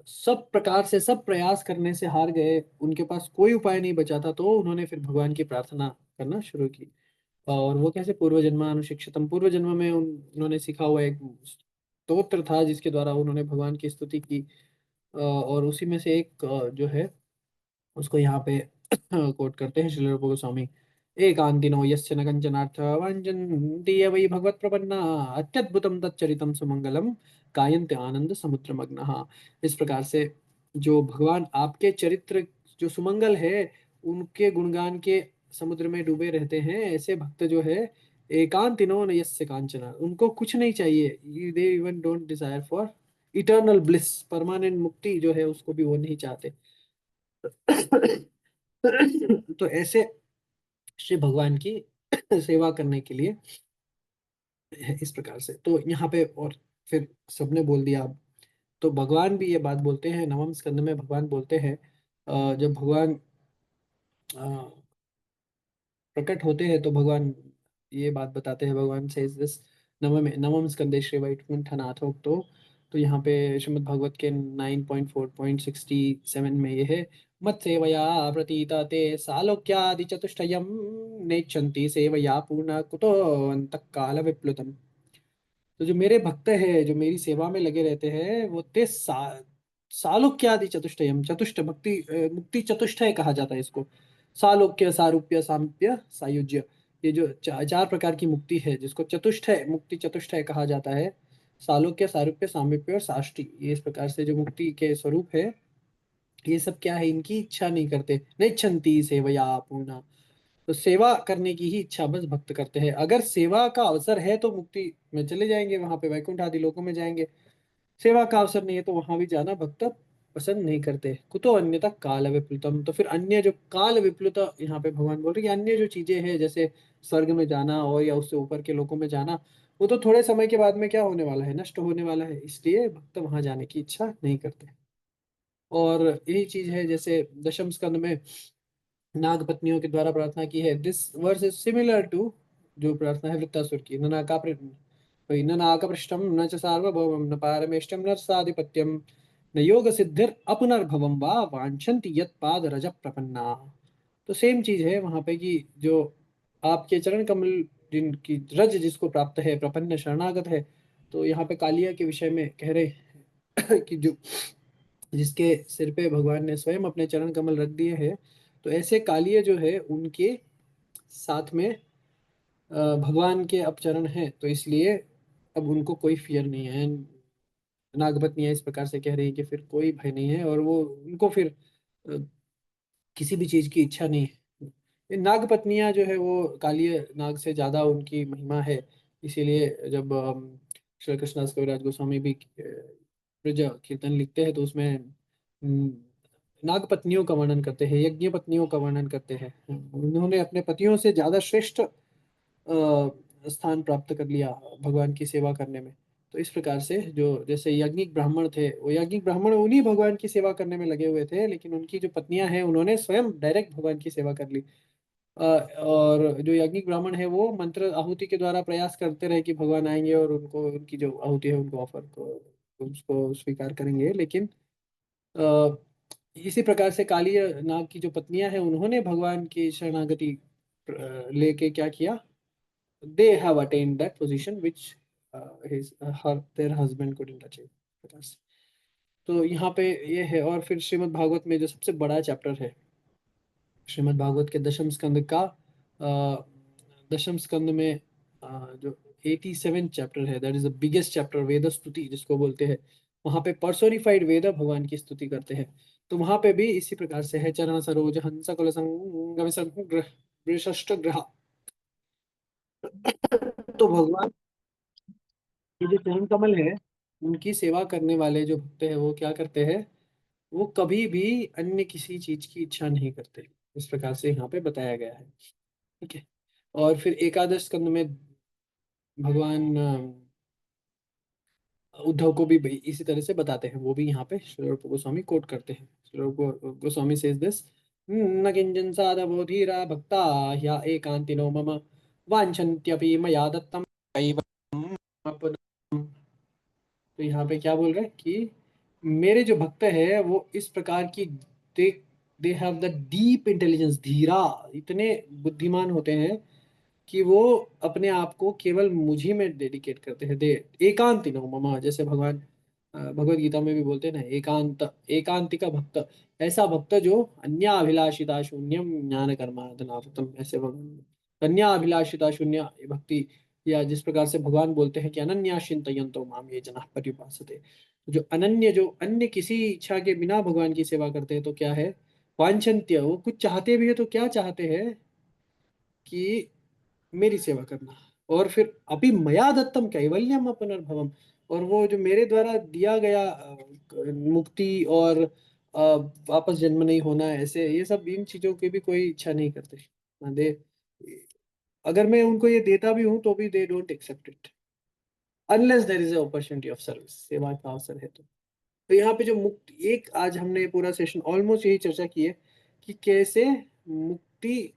सब प्रकार से सब प्रयास करने से हार गए, उनके पास कोई उपाय नहीं बचा था, तो उन्होंने फिर भगवान की प्रार्थना करना शुरू की। और वो कैसे, पूर्व जन्मानुशिक्षितम, पूर्व जन्म में उन्होंने सीखा हुआ एक स्तोत्र था जिसके द्वारा उन्होंने भगवान की स्तुति की। और उसी में से एक जो है उसको यहाँ पे कोट करते हैं श्रील रूप गोस्वामी। एकांतिनो यस्य न कंचनार्थ वाञ्छन्ति वै भगवत प्रपन्ना अत्यद्भुतम तच्चरितम सुमंगलम गायन्ते आनंद समुद्र मग्नः। इस प्रकार से जो भगवान आपके चरित्र जो सुमंगल है उनके गुणगान के समुद्र में डूबे रहते हैं, ऐसे भक्त जो है एकांतिनो न यस्य कांचना, उनको कुछ नहीं चाहिए, they even don't desire for eternal bliss, permanent मुक्ति जो है उसको भी वो नहीं चाहते। तो ऐसे श्री भगवान की सेवा करने के लिए है इस प्रकार से। तो यहाँ पे और फिर सबने बोल दिया अब, तो भगवान भी ये बात बोलते हैं, नवम स्कंद में भगवान बोलते हैं जब भगवान अ, प्रकट होते हैं तो भगवान ये बात बताते हैं, भगवान से दिस नवम स्कंदे श्री वैकुंठनाथो। तो यहाँ पे श्रीमद् भागवत के 9.4.67 में ये है, मत सेवया प्रतीता ते सालोक्यादि चतुष्टयम् नेच्छन्ति सेवया पूर्ण कुतो अंतः काल विप्लुतम्। तो जो मेरे भक्त है जो मेरी सेवा में लगे रहते हैं वो सालोक्यादि चतुष्टयम, चतुष्ट भक्ति मुक्ति चतुष्टय कहा जाता है इसको। सालोक्य, सारूप्य, सामीप्य, सायुज्य, ये जो चार प्रकार की मुक्ति है जिसको चतुष्टय मुक्ति चतुष्टय कहा जाता है। सालोक्य, सारूप्य, सामीप्य और साष्टी, ये इस प्रकार से जो मुक्ति के स्वरूप है, ये सब क्या है, इनकी इच्छा नहीं करते, नेच्छन्ति सेवया पूर्णा। तो सेवा करने की ही इच्छा बस भक्त करते हैं, अगर सेवा का अवसर है तो मुक्ति में चले जाएंगे, वहां पे वैकुंठ आदि लोकों में जाएंगे। सेवा का अवसर नहीं है तो वहां भी जाना भक्त पसंद नहीं करते। कुतो अन्यथा काल विप्लुतम, तो फिर अन्य जो काल विप्लुत, यहाँ पे भगवान बोल रहे हैं कि अन्य जो चीजें हैं जैसे स्वर्ग में जाना और या उससे ऊपर के लोकों में जाना, वो तो थोड़े समय के बाद में क्या होने वाला है, नष्ट होने वाला है, इसलिए भक्त वहां जाने की इच्छा नहीं करते। और यही चीज है जैसे दशम स्कंद में नाग पत्नियों के द्वारा प्रार्थना की है, this verse is similar to जो प्रार्थना है वृत्तासुर की, न नाकपृष्ठम न च सार्वभौमम न पारमेष्टम न साधिपत्यम न योग सिद्धिर अपनर्भवम वा वांछन्ति यत् पाद रज प्रपन्ना। तो सेम चीज है वहां पे कि जो आपके चरण कमल जिनकी रज जिसको प्राप्त है, प्रपन्न शरणागत है। तो यहाँ पे कालिया के विषय में कह रहे हैं कि जो जिसके सिर पे भगवान ने स्वयं अपने चरण कमल रख दिए हैं, तो ऐसे कालिए जो है उनके साथ में भगवान के अब चरण हैं, तो इसलिए अब उनको कोई फियर नहीं है। नागपत्नियां इस प्रकार से कह रही है कि फिर कोई भय नहीं है और वो उनको फिर अ, किसी भी चीज की इच्छा नहीं है। ये नागपत्नियां जो है वो कालिय नाग से ज्यादा उनकी महिमा है। इसीलिए जब श्री कृष्णदास कविराज गोस्वामी भी ब्रज कीर्तन लिखते हैं तो उसमें नाग पत्नियों का वर्णन करते हैं, यज्ञ पत्नियों का वर्णन करते हैं। उन्होंने अपने पतियों से ज्यादा श्रेष्ठ स्थान प्राप्त कर लिया भगवान की सेवा करने में। तो इस प्रकार से जो जैसे याज्ञिक ब्राह्मण थे, वो याज्ञिक ब्राह्मण उन्हीं भगवान की सेवा करने में लगे हुए थे, लेकिन उनकी जो पत्नियां हैं उन्होंने स्वयं डायरेक्ट भगवान की सेवा कर ली। और जो याज्ञिक ब्राह्मण है वो मंत्र आहुति के द्वारा प्रयास करते रहे कि भगवान आएंगे और उनको उनकी जो आहुति है उनको ऑफर को उसको स्वीकार करेंगे, लेकिन अ, इसी प्रकार से काली नाग की जो पत्नियां हैं उन्होंने भगवान की शरणागति लेके क्या किया, they have attend that position which his her there husband couldn't achieve. तो यहाँ पे ये है। और फिर श्रीमद् भागवत में जो सबसे बड़ा चैप्टर है, श्रीमद् भागवत के दशम स्कंद का दशम स्कंद में जो 87 चैप्टर है, that is the biggest chapter, वेद स्तुति जिसको बोलते हैं। वहां पे पर्सोनिफाइड वेद भगवान की स्तुति करते हैं। तो वहां पे भी इसी प्रकार से है, चरण सरोज हंस कुल संग वृषष्ट ग्रह। तो भगवान के जो चरण कमल है, उनकी सेवा करने वाले जो भक्त हैं वो क्या करते हैं, वो कभी भी अन्य किसी चीज की इच्छा नहीं करते। इस प्रकार से यहाँ पे बताया गया है। ठीक है। और फिर एकादश स्कंद में भगवान उद्धव को भी इसी तरह से बताते हैं। वो भी यहाँ पे श्री रूप गोस्वामी कोट करते हैं। श्री रूप गोस्वामी सेज दिस, न किंचन साधवो धीरा भक्ता ह्या एकांतिनो मम वांछन्त्यपि मया दत्तम कैवल्यम अपनम। तो यहाँ पे क्या बोल रहे हैं कि मेरे जो भक्त है वो इस प्रकार की, they they have the deep intelligence, धीरा, इतने बुद्धिमान होते हैं कि वो अपने आप को केवल मुझी में डेडिकेट करते हैं। दे एकांतिनो मम, जैसे भगवान भगवत गीता में भी बोलते हैं ना, एकांत एकांतिका भक्त, ऐसा भक्त जो अन्याभिलाषिता शून्यम ज्ञान कर्मानतम, ऐसे भगवान अन्याभिलाषिता शून्य भक्ति, या जिस प्रकार से भगवान बोलते हैं कि अनन्या चिंतयन्तो माम ये जना पर्युपासते, जो अनन्य, जो अन्य किसी इच्छा के बिना भगवान की सेवा करते हैं तो क्या है, वांछन्त्य, वो कुछ चाहते भी है तो क्या चाहते हैं कि मेरी सेवा करना। और फिर अभी मया दत्तम कैवल्यम पुनर्भवम, और वो जो मेरे द्वारा दिया गया मुक्ति और वापस जन्म नहीं होना, ऐसे ये सब इन चीजों की भी कोई इच्छा नहीं करते। दे, अगर मैं उनको ये देता भी हूँ तो भी they don't accept it unless there is opportunity of service, सेवा का अवसर है तो यहाँ पे जो मुक्ति, एक आज हमने पूरा सेशन ऑलमोस्ट यही चर्चा की है कि कैसे मुक्ति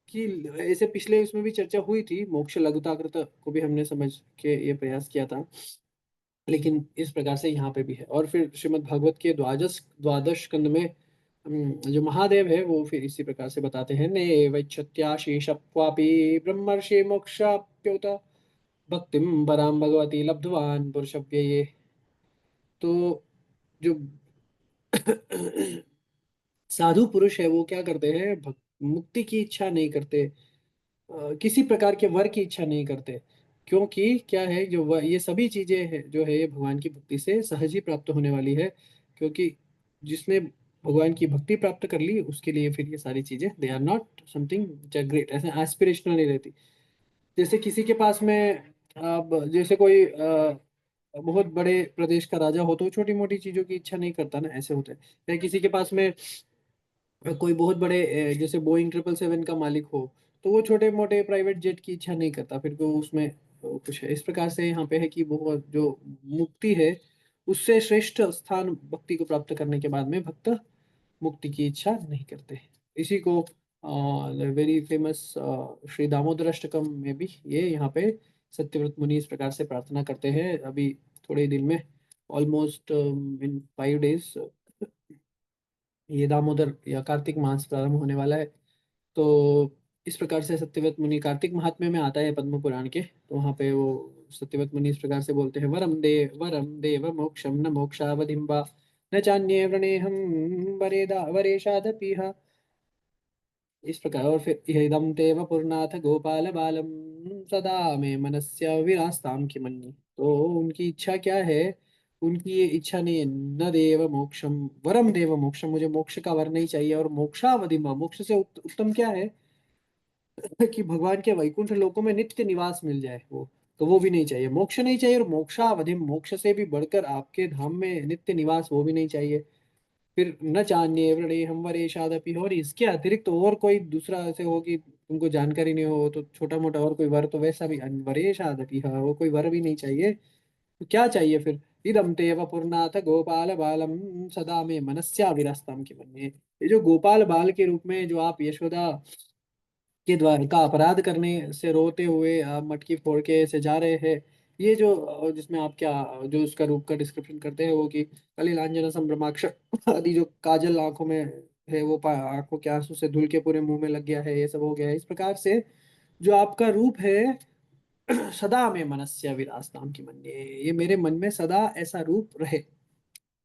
कि ऐसे पिछले उसमें भी चर्चा हुई थी, मोक्ष लघुताकृत को भी हमने समझ के ये प्रयास किया था, लेकिन इस प्रकार से यहाँ पे भी है। और फिर श्रीमद् भागवत के द्वादश द्वादश स्कंद में जो महादेव है वो फिर इसी प्रकार से बताते हैं, ने वैच्छत्याशीषप्वापि ब्रह्मर्षि मोक्षाप्युत भक्तिम पराम भगवती लब्धवान पुरुषव्यये। तो जो साधु पुरुष है वो क्या करते हैं, मुक्ति की इच्छा नहीं करते, किसी प्रकार के वर की इच्छा नहीं करते, क्योंकि क्या है, जो ये सभी चीजें हैं जो है ये भगवान की भक्ति से सहज ही प्राप्त होने वाली है। क्योंकि जिसने भगवान की भक्ति प्राप्त कर ली उसके लिए फिर ये सारी चीजें they are not something which are great, ऐसे एस्पिरेशनल नहीं रहती। जैसे किसी के पास में अब जैसे कोई बहुत बड़े प्रदेश का राजा हो तो छोटी मोटी चीजों की इच्छा नहीं करता ना, ऐसे होते हैं। या किसी के पास में कोई बहुत बड़े जैसे बोइंग 777 का मालिक हो तो वो छोटे मोटे प्राइवेट जेट की इच्छा नहीं करता, फिर को उसमें कुछ है। इस प्रकार से यहाँ पे है कि वो जो मुक्ति है उससे श्रेष्ठ स्थान भक्ति को प्राप्त करने के बाद में भक्त मुक्ति की इच्छा नहीं करते। इसी को वेरी फेमस श्री दामोदर अष्टकम में भी ये यहाँ पे सत्यव्रत मुनि इस प्रकार से प्रार्थना करते हैं। अभी थोड़े दिन में ऑलमोस्ट इन 5 days ये दामोदर या कार्तिक मास प्रारंभ होने वाला है। तो इस प्रकार से सत्यव्रत मुनि, कार्तिक महात्म्य में आता है पद्म पुराण के, तो वहाँ पे वो सत्यव्रत मुनि इस प्रकार से बोलते हैं, वरम देव मोक्षम न मोक्षावधिम्बा न चान्ये व्रणेहम वरेदा वरेशादपीह। इस प्रकार। और फिर इदं ते वपुरनाथ गोपाल बालम सदा में मनस्य विनास्ताम किमन्यि। तो उनकी इच्छा क्या है, उनकी ये इच्छा नहीं है, न देव मोक्षम वरम देव मोक्षम, मुझे मोक्ष का वर नहीं चाहिए, और मोक्षावधिमा, मोक्ष से उत्तम क्या है कि भगवान के वैकुंठ लोकों में नित्य निवास मिल जाए वो, तो वो भी नहीं चाहिए, मोक्ष नहीं चाहिए। और मोक्षावधि, मोक्ष से भी बढ़कर आपके धाम में नित्य निवास, वो भी नहीं चाहिए। फिर न चान्य व्रणे हम वरेशादपि, और इसके अतिरिक्त और कोई दूसरा ऐसे हो कि तुमको जानकारी नहीं हो तो छोटा मोटा और कोई वर, तो वैसा भी वरेशादपि, हाँ वो कोई वर भी नहीं चाहिए। तो क्या चाहिए फिर? इदम तेव पुरनाथ गोपाल बालम सदा में मनस्या विरास्ताम की मन में। ये जो गोपाल बाल के रूप में जो आप यशोदा के द्वारा का अपराध करने से रोते हुए आप मटकी फोड़ के ऐसे जा रहे हैं, ये जो जिसमें आप क्या जो उसका रूप का डिस्क्रिप्शन करते हैं वो कि कलिलांजन संभ्रमाक्ष आदि जो काजल आंखों में है वो आंखों के आंसू से धुल के पूरे मुंह में लग गया है, ये सब हो गया है। इस प्रकार से जो आपका रूप है सदा में मनस्य विरासताम की मन, ये मेरे मन में सदा ऐसा रूप रहे,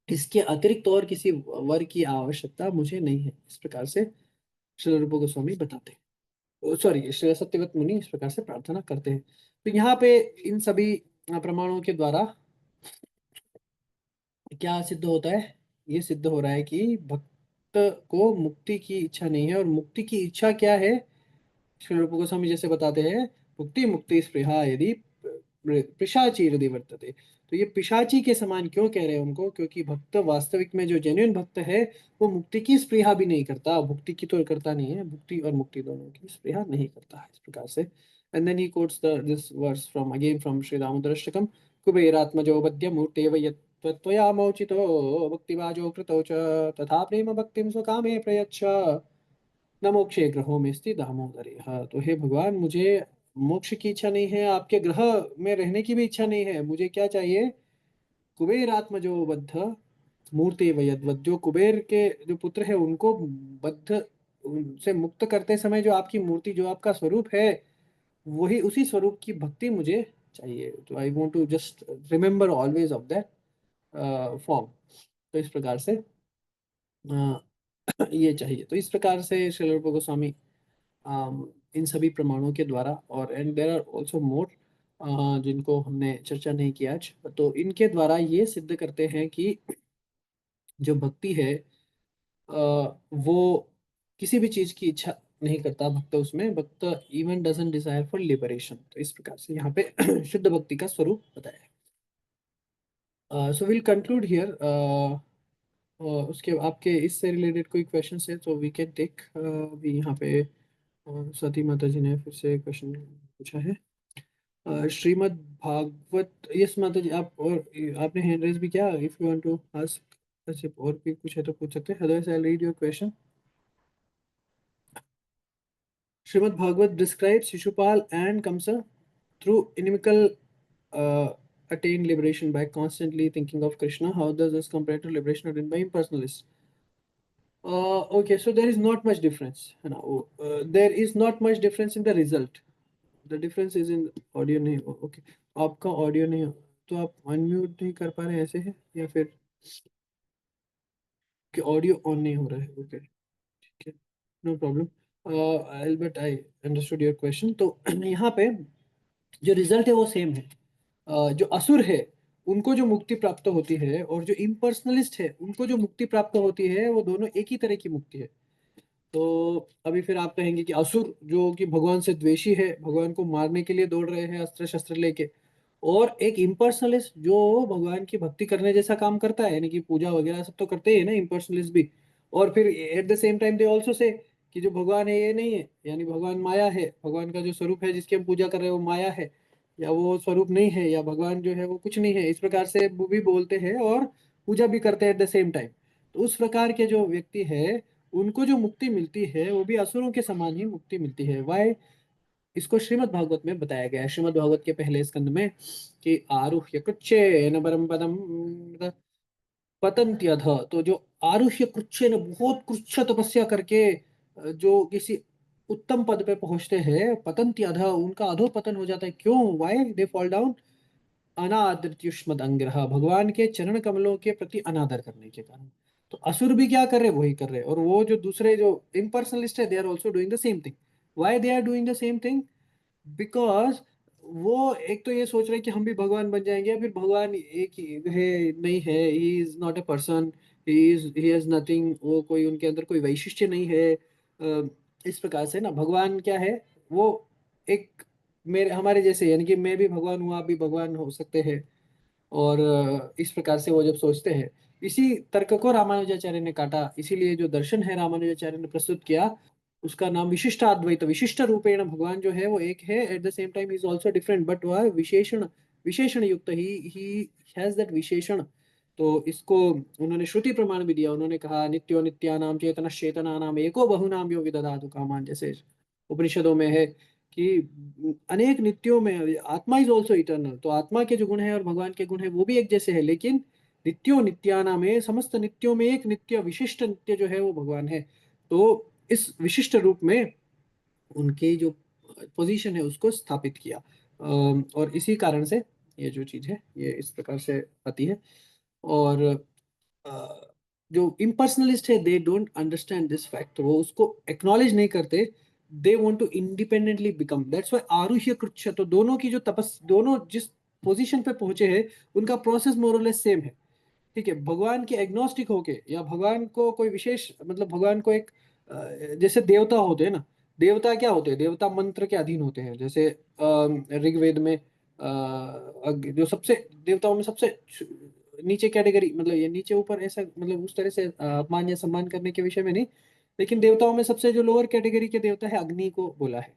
इसके अतिरिक्त और किसी वर की आवश्यकता मुझे नहीं है। इस प्रकार से श्री रूप गोस्वामी बताते हैं, सॉरी श्री सत्यव्रत मुनि इस प्रकार से प्रार्थना करते हैं। तो यहाँ पे इन सभी प्रमाणों के द्वारा क्या सिद्ध होता है? ये सिद्ध हो रहा है कि भक्त को मुक्ति की इच्छा नहीं है, और मुक्ति की इच्छा क्या है? श्री रूप गोस्वामी जैसे बताते हैं, मुक्ति मुक्ति स्पृहा यदि पिशाची हृदय वर्तते। तो ये पिशाची के समान क्यों कह रहे हैं उनको? क्योंकि भक्त वास्तविक में जो जेन्युइन भक्त है वो मुक्ति की स्पृहा भी नहीं करता, भुक्ति की तो करता नहीं है, भुक्ति और मुक्ति दोनों की स्पृहा नहीं करता है। इस प्रकार से and then he quotes the this verse from again from Shri Damodarashtakam. कुबेरात्मजो बद्य मूर्तेव यत्त्वया मौचितो भक्तिवाजो कृतौ च तथा प्रेम भक्तिं स्वकामे प्रयच्छ न मोक्षे ग्रहों में स्थित दामोदरी। हाँ, तो हे भगवान, मुझे मोक्ष की इच्छा नहीं है, आपके ग्रह में रहने की भी इच्छा नहीं है। मुझे क्या चाहिए? कुबेर आत्मजो बद्ध मूर्ति वयद्वत, जो कुबेर के जो पुत्र है उनको बद्ध से मुक्त करते समय जो आपकी मूर्ति, जो आपका स्वरूप है, वही उसी स्वरूप की भक्ति मुझे चाहिए। तो I want to just remember always of that form. तो इस प्रकार से ये चाहिए। तो इस प्रकार से श्रील रूप गोस्वामी इन सभी प्रमाणों के द्वारा, और and there are also more जिनको हमने चर्चा नहीं किया आज, तो इनके द्वारा ये सिद्ध करते हैं कि जो भक्ति है वो किसी भी चीज की इच्छा नहीं करता भक्त, उसमें भक्त even doesn't desire for liberation. तो इस प्रकार से यहाँ पे शुद्ध भक्ति का स्वरूप बताया है। So will conclude here. उसके आपके इससे रिलेटेड कोई क्वेश्चन है तो वी कैन टेक। अभी यहाँ पे सती माता जी ने फिर से क्वेश्चन पूछा है। श्रीमद् भागवत, यस माता जी, आप और आपने हैंड रेज भी किया, if you want to ask, अच्छा और भी कुछ है तो पूछ सकते हैं, otherwise I read your question. Shrimad Bhagavat describes Shishupal and Kamsa through inimical attain liberation by constantly thinking of Krishna. How does this compare to liberation attained by impersonalists? Okay, so there is not much difference. Now, there is not much difference in the result. The difference is in audio नहीं। Okay, आपका audio नहीं तो आप unmute नहीं कर पा रहे हैं ऐसे है, या फिर कि ऑडियो ऑन नहीं हो रहा है? ओके, ठीक है, no problem. But I understood your question. तो यहाँ पे जो रिजल्ट है वो सेम है। जो असुर है उनको जो मुक्ति प्राप्त होती है, और जो इम्पर्सनलिस्ट है उनको जो मुक्ति प्राप्त होती है, वो दोनों एक ही तरह की मुक्ति है। तो अभी फिर आप कहेंगे कि असुर जो कि भगवान से द्वेषी है, भगवान को मारने के लिए दौड़ रहे हैं अस्त्र शस्त्र लेके, और एक इम्पर्सनलिस्ट जो भगवान की भक्ति करने जैसा काम करता है, यानी कि पूजा वगैरह सब तो करते ही है ना इम्पर्सनलिस्ट भी, और फिर at the same time they also say कि जो भगवान है ये नहीं है, यानी भगवान माया है, भगवान का जो स्वरूप है जिसकी हम पूजा कर रहे हैं वो माया है, या वो स्वरूप नहीं है, या भगवान जो है वो कुछ नहीं है। इस प्रकार से वो भी बोलते हैं और पूजा भी करते हैं एट द सेम टाइम। तो उस प्रकार के जो व्यक्ति है उनको जो मुक्ति मिलती है वो भी असुरों के समान ही मुक्ति मिलती है। वाई? इसको श्रीमद् भागवत में बताया गया है, श्रीमद् भागवत के पहले स्कंद में, कि आरुह्य कृच्छेन परम पदम पतन्त्यध। तो जो आरुह्य कृच्छेन, बहुत कृच्छ तपस्या करके जो किसी उत्तम पद पे पहुंचते हैं, पतन्त्यध, उनका अधो पतन हो जाता है। क्यों? Why they fall down? अनादृत्युष्मद अंग्रह, भगवान के चरण कमलों के प्रति अनादर करने के कारण। तो असुर भी क्या कर रहे? वही कर रहे हैं। और वो जो दूसरे जो इम्पर्सनलिस्ट है, they are also doing the same thing. Why they are doing the same thing? Because वो एक तो ये सोच रहे हैं कि हम भी भगवान बन जाएंगे, फिर भगवान एक ही है, नहीं है, he is not a person, he is nothing, वो कोई उनके अंदर कोई वैशिष्ट्य नहीं है। इस प्रकार से ना, भगवान क्या है? वो एक मेरे हमारे जैसे, यानी कि मैं भी भगवान हूँ, आप भी भगवान हो सकते हैं। और इस प्रकार से वो जब सोचते हैं, इसी तर्क को रामानुजाचार्य ने काटा, इसीलिए जो दर्शन है रामानुजाचार्य ने प्रस्तुत किया, उसका नाम विशिष्टाद्वैत। विशिष्ट रूपेण भगवान जो है वो एक है, at the same time is also different, but वह विशेषण विशेषण युक्त, ही हैज दैट विशेषण। तो इसको उन्होंने श्रुति प्रमाण भी दिया। उन्होंने कहा नित्यो नित्यानाम चेतन चेतना नाम एको बहुनाम यो विदधातु कामान, जैसे उपनिषदों में है कि अनेक नित्यों में आत्मा इज ऑल्सो इटर्नल। तो आत्मा के जो गुण है और भगवान के गुण है वो भी एक जैसे है, लेकिन नित्यो नित्यानाम में, समस्त नित्यों में एक नित्य, विशिष्ट नित्य जो है वो भगवान है। तो इस विशिष्ट रूप में उनकी जो पोजीशन है उसको स्थापित किया। और इसी कारण से ये जो चीज है ये इस प्रकार से आती है। और जो इम्पर्सनलिस्ट है they don't understand this fact, वो उसको एक्नॉलेज नहीं करते। They want to independently become, that's why आरुह्य कृच्छ। तो दोनों की जो तपस, दोनों जिस पोजीशन पे पहुंचे हैं उनका प्रोसेस मोरलेस सेम है। ठीक है, भगवान के एग्नोस्टिक होके या भगवान को कोई विशेष, मतलब भगवान को एक जैसे देवता होते हैं ना, देवता क्या होते हैं, देवता मंत्र के अधीन होते हैं। जैसे ऋग्वेद में जो सबसे देवताओं में सबसे नीचे कैटेगरी, मतलब ये नीचे ऊपर ऐसा, मतलब उस तरह से अपमान या सम्मान करने के विषय में नहीं, लेकिन देवताओं में सबसे जो लोअर कैटेगरी के देवता है, अग्नि को बोला है।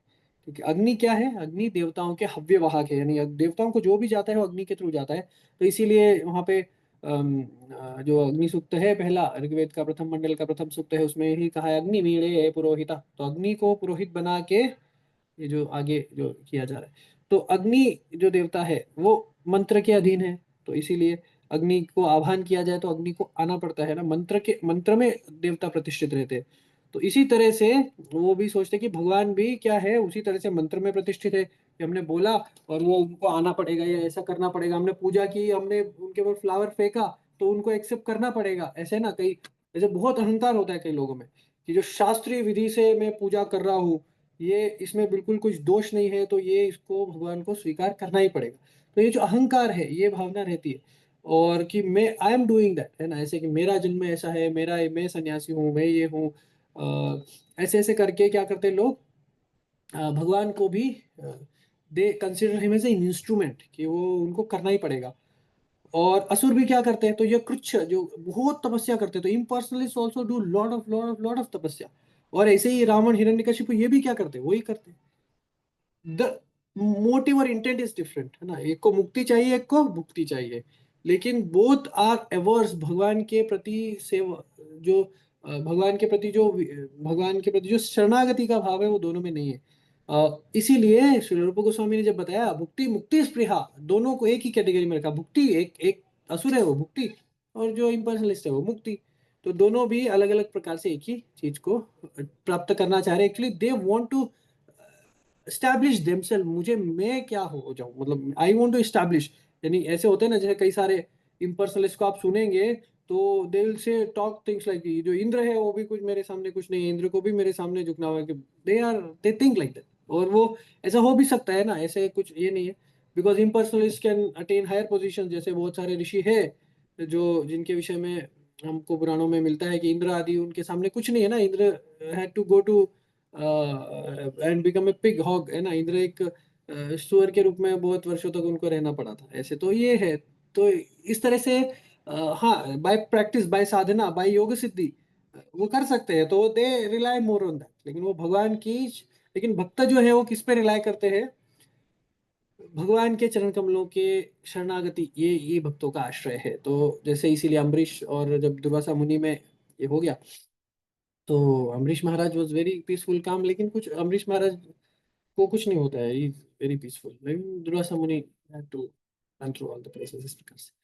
ठीक है, अग्नि क्या है, अग्नि देवताओं के हव्य वाहक है, यानी देवताओं को जो भी जाता है वो अग्नि के थ्रू जाता है। तो इसीलिए वहां पे जो अग्नि सूक्त है, पहला ऋग्वेद का प्रथम मंडल का प्रथम सूक्त है, उसमें ही कहा है अग्नि मीळे पुरोहिता। तो अग्नि को पुरोहित बना के ये जो आगे जो किया जा रहा है, तो अग्नि जो देवता है वो मंत्र के अधीन है। तो इसीलिए अग्नि को आह्वान किया जाए तो अग्नि को आना पड़ता है ना, मंत्र में देवता प्रतिष्ठित रहते हैं। तो इसी तरह से वो भी सोचते कि भगवान भी क्या है, उसी तरह से मंत्र में प्रतिष्ठित है कि हमने बोला और वो उनको आना पड़ेगा या ऐसा करना पड़ेगा, हमने पूजा की, हमने उनके ऊपर फ्लावर फेंका तो उनको एक्सेप्ट करना पड़ेगा, ऐसे ना। कई ऐसे बहुत अहंकार होता है कई लोगों में कि जो शास्त्रीय विधि से मैं पूजा कर रहा हूँ, ये इसमें बिल्कुल कुछ दोष नहीं है, तो ये इसको भगवान को स्वीकार करना ही पड़ेगा। तो ये जो अहंकार है ये भावना रहती है, और कि मैं आई एम डूइंग दैट, है ना, ऐसे कि मेरा जन्म ऐसा है, मेरा मैं सन्यासी हूँ, मैं ये हूँ। ऐसे ऐसे करके क्या करते हैं लोग, भगवान को भी they consider him as a instrument, कि वो उनको करना ही पड़ेगा। और असुर भी क्या करते हैं, तो ये कृच्छ जो बहुत तपस्या करते हैं, तो इम्पर्सनलिस्ट आल्सो डू लॉट ऑफ तपस्या। और ऐसे ही रावण हिरण्यकशिपु ये भी क्या करते हैं, वही करते हैं। द मोटिव और इंटेंट इज डिफरेंट, है ना, एक को मुक्ति चाहिए, एक को मुक्ति चाहिए, लेकिन बोथ आर एवर्स भगवान के प्रति सेवा, जो भगवान के प्रति जो भगवान के प्रति जो शरणागति का भाव है वो दोनों में नहीं है। इसीलिए श्री रूप गोस्वामी ने जब बताया भुक्ति मुक्ति स्पृहा, दोनों को एक ही कैटेगरी में रखा। भुक्ति एक एक असुर है वो भुक्ति, और जो इम्पर्सनलिस्ट है वो मुक्ति। तो दोनों भी अलग अलग प्रकार से एक ही चीज को प्राप्त करना चाह रहे हैं। Actually they want to establish themself, मुझे मैं क्या हो जाऊं, मतलब आई वांट टू स्टैब्लिश। यानी ऐसे होते हैं ना, जैसे कई सारे इम्पर्सनलिस्ट को आप सुनेंगे तो they will say talk things like, जो इंद्र है वो भी कुछ मेरे सामने कुछ नहीं है, इंद्र को भी मेरे सामने झुकना होगा, कि दे थिंक लाइक दैट। और वो ऐसा हो भी सकता है ना, ऐसे कुछ ये नहीं है, because impersonalist can attain higher position. जैसे बहुत सारे ऋषि है जो जिनके विषय में हमको पुराणों में मिलता है कि इंद्र आदि उनके सामने कुछ नहीं है ना, Indra had to go to and become a pig hog, है ना, इंद्र एक सुअर के रूप में बहुत वर्षों तक उनको रहना पड़ा था, ऐसे तो ये है। तो इस तरह से हाँ, by practice, by sadhana, by yoga siddhi वो कर सकते हैं, तो they rely more on that. लेकिन वो भगवान की, लेकिन भक्त जो है वो किस पे रिलाई करते हैं, भगवान के चरण कमलों के शरणागति, ये भक्तों का आश्रय है। तो जैसे इसीलिए अम्बरीश, और जब दुर्वासा मुनि में ये हो गया, तो अम्बरीश महाराज वॉज वेरी पीसफुल काम, लेकिन कुछ अम्बरीश महाराज को कुछ नहीं होता है, इज वेरी पीसफुल, लेकिन Durvasa Muni had to run through all the process, इस प्रकार से।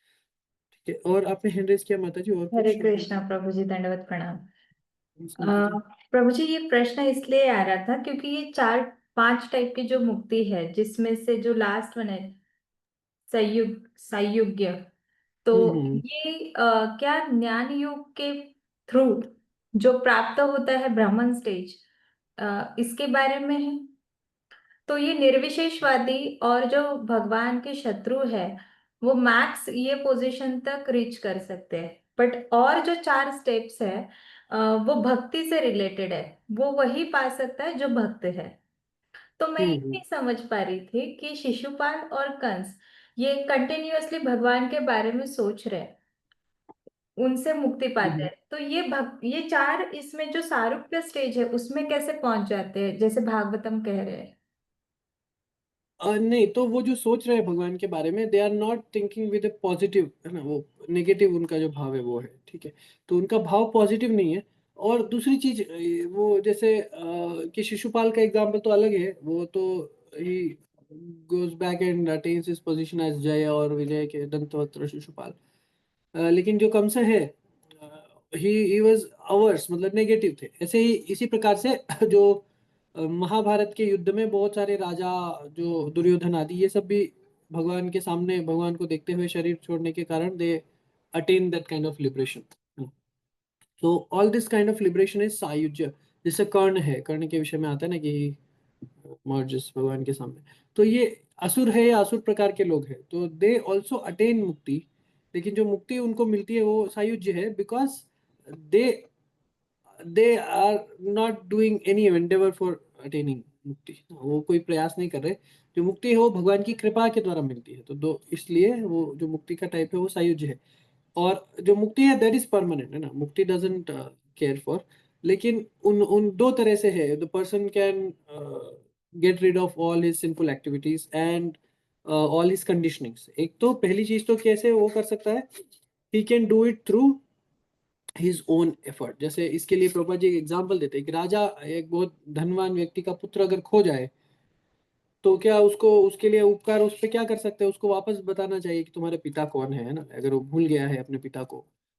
ठीक है, और आपने हैंड रेज किया माता जी, और हरे कुछ कृष्णा प्रभु जी, दंडवत प्रणाम। Yes, अ, माता जी। प्रभु जी, ये प्रश्न इसलिए आ रहा था क्योंकि ये चार पांच टाइप की जो मुक्ति है, जिसमें से जो लास्ट वन है संयुग्य, तो हम्म। ये क्या ज्ञान योग के थ्रू जो प्राप्त होता है ब्राह्मण स्टेज, इसके बारे में है। तो ये निर्विशेषवादी और जो भगवान के शत्रु है वो मैक्स ये पोजीशन तक रीच कर सकते हैं, बट और जो चार स्टेप्स है वो भक्ति से रिलेटेड है, वो वही पा सकता है जो भक्त है। तो मैं ये हम्म। नहीं समझ पा रही थी कि शिशुपाल और कंस ये कंटिन्यूअसली भगवान के बारे में सोच रहे हैं, उनसे मुक्ति पाते हम्म। हैं, तो ये चार इसमें जो सारूप्य स्टेज है उसमें कैसे पहुंच जाते हैं, जैसे भागवतम कह रहे हैं। नहीं, तो वो जो सोच रहे हैं भगवान के बारे में, they are not thinking with a positive, है ना, वो नेगेटिव उनका जो भाव है वो है, ठीक है। तो उनका भाव पॉजिटिव नहीं है। और दूसरी चीज, वो जैसे कि शिशुपाल का एग्जाम्पल तो अलग है, वो तो he goes back and attains his position as Jaya और विजय के दंतवक्त्र शिशुपाल। लेकिन जो कंस है, ही वाज अवर्स, मतलब नेगेटिव थे। ऐसे ही इसी प्रकार से जो महाभारत के युद्ध में बहुत सारे राजा, जो दुर्योधन आदि, ये सब भी भगवान के सामने भगवान को देखते हुए शरीर छोड़ने के कारण they attain that kind of liberation. तो all this kind of liberation is सायुज्य। जैसे कर्ण है, कर्ण के विषय में आता है ना कि मर्जस भगवान के सामने। तो ये असुर है या असुर प्रकार के लोग हैं, तो दे ऑल्सो अटेन मुक्ति। लेकिन जो मुक्ति उनको मिलती है वो सायुज्य है, because they they are not doing any endeavour for attaining mukti, वो कोई प्रयास नहीं कर रहे। जो मुक्ति है वो भगवान की कृपा के द्वारा मिलती है, तो दो इसलिए वो जो मुक्ति का टाइप है वो सायुज्य है। और जो मुक्ति है दैट इज परमानेंट, है ना, मुक्ति डजंट केयर फॉर। लेकिन उन उन दो तरह से है, the person can get rid of all his sinful activities and all his conditionings. एक तो पहली चीज तो कैसे वो कर सकता है, he can do it through his own effort. जैसे इसके लिए प्रभुपाद जी एक एग्जाम्पल देते हैं कि राजा, एक बहुत धनवान व्यक्ति का पुत्र अगर खो जाए, तो क्या उसको उसके लिए उपकार उस पे क्या कर सकते हैं, उसको वापस बताना चाहिए कि तुम्हारे पिता कौन है ना, अगर वो भूल गया है अपने पिता को।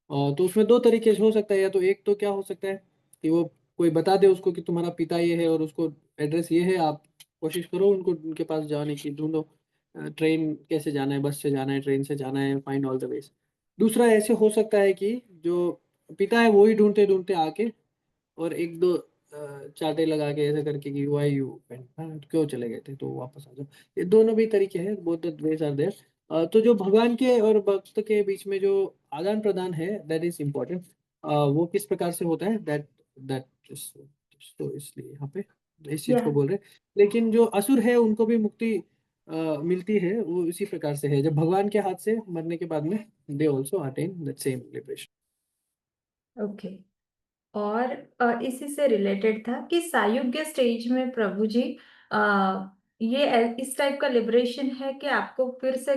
तो उसमें दो तरीके से हो सकता है, या तो एक तो क्या हो सकता है कि वो कोई बता दे उसको कि तुम्हारा पिता ये है और उसको एड्रेस ये है, आप कोशिश करो उनको उनके पास जाने की, ढूंढो ट्रेन कैसे जाना है, बस से जाना है, ट्रेन से जाना है, फाइंड ऑल द वेज। दूसरा ऐसे हो सकता है कि जो पिता है वो ही ढूंढते ढूंढते आके और एक दो चांटे लगा के ऐसे करके कि वाई यू वेंट, क्यों चले गए थे, तो वापस आ जाओ। ये दोनों भी तरीके हैं, both the ways are there. तो जो भगवान के और भक्त के बीच में जो आदान प्रदान है दैट इज इम्पोर्टेंट। वो किस प्रकार से होता है, दैट दैट तो इसलिए यहाँ पे इस चीज या को बोल रहे हैं। लेकिन जो असुर है उनको भी मुक्ति मिलती है, वो इसी प्रकार से है, जब भगवान के हाथ से मरने के बाद में they also attain that same liberation. Okay. और इसी से रिलेटेड था कि सायुज्ञ स्टेज में प्रभु जी, ये इस टाइप का लिबरेशन है कि आपको फिर से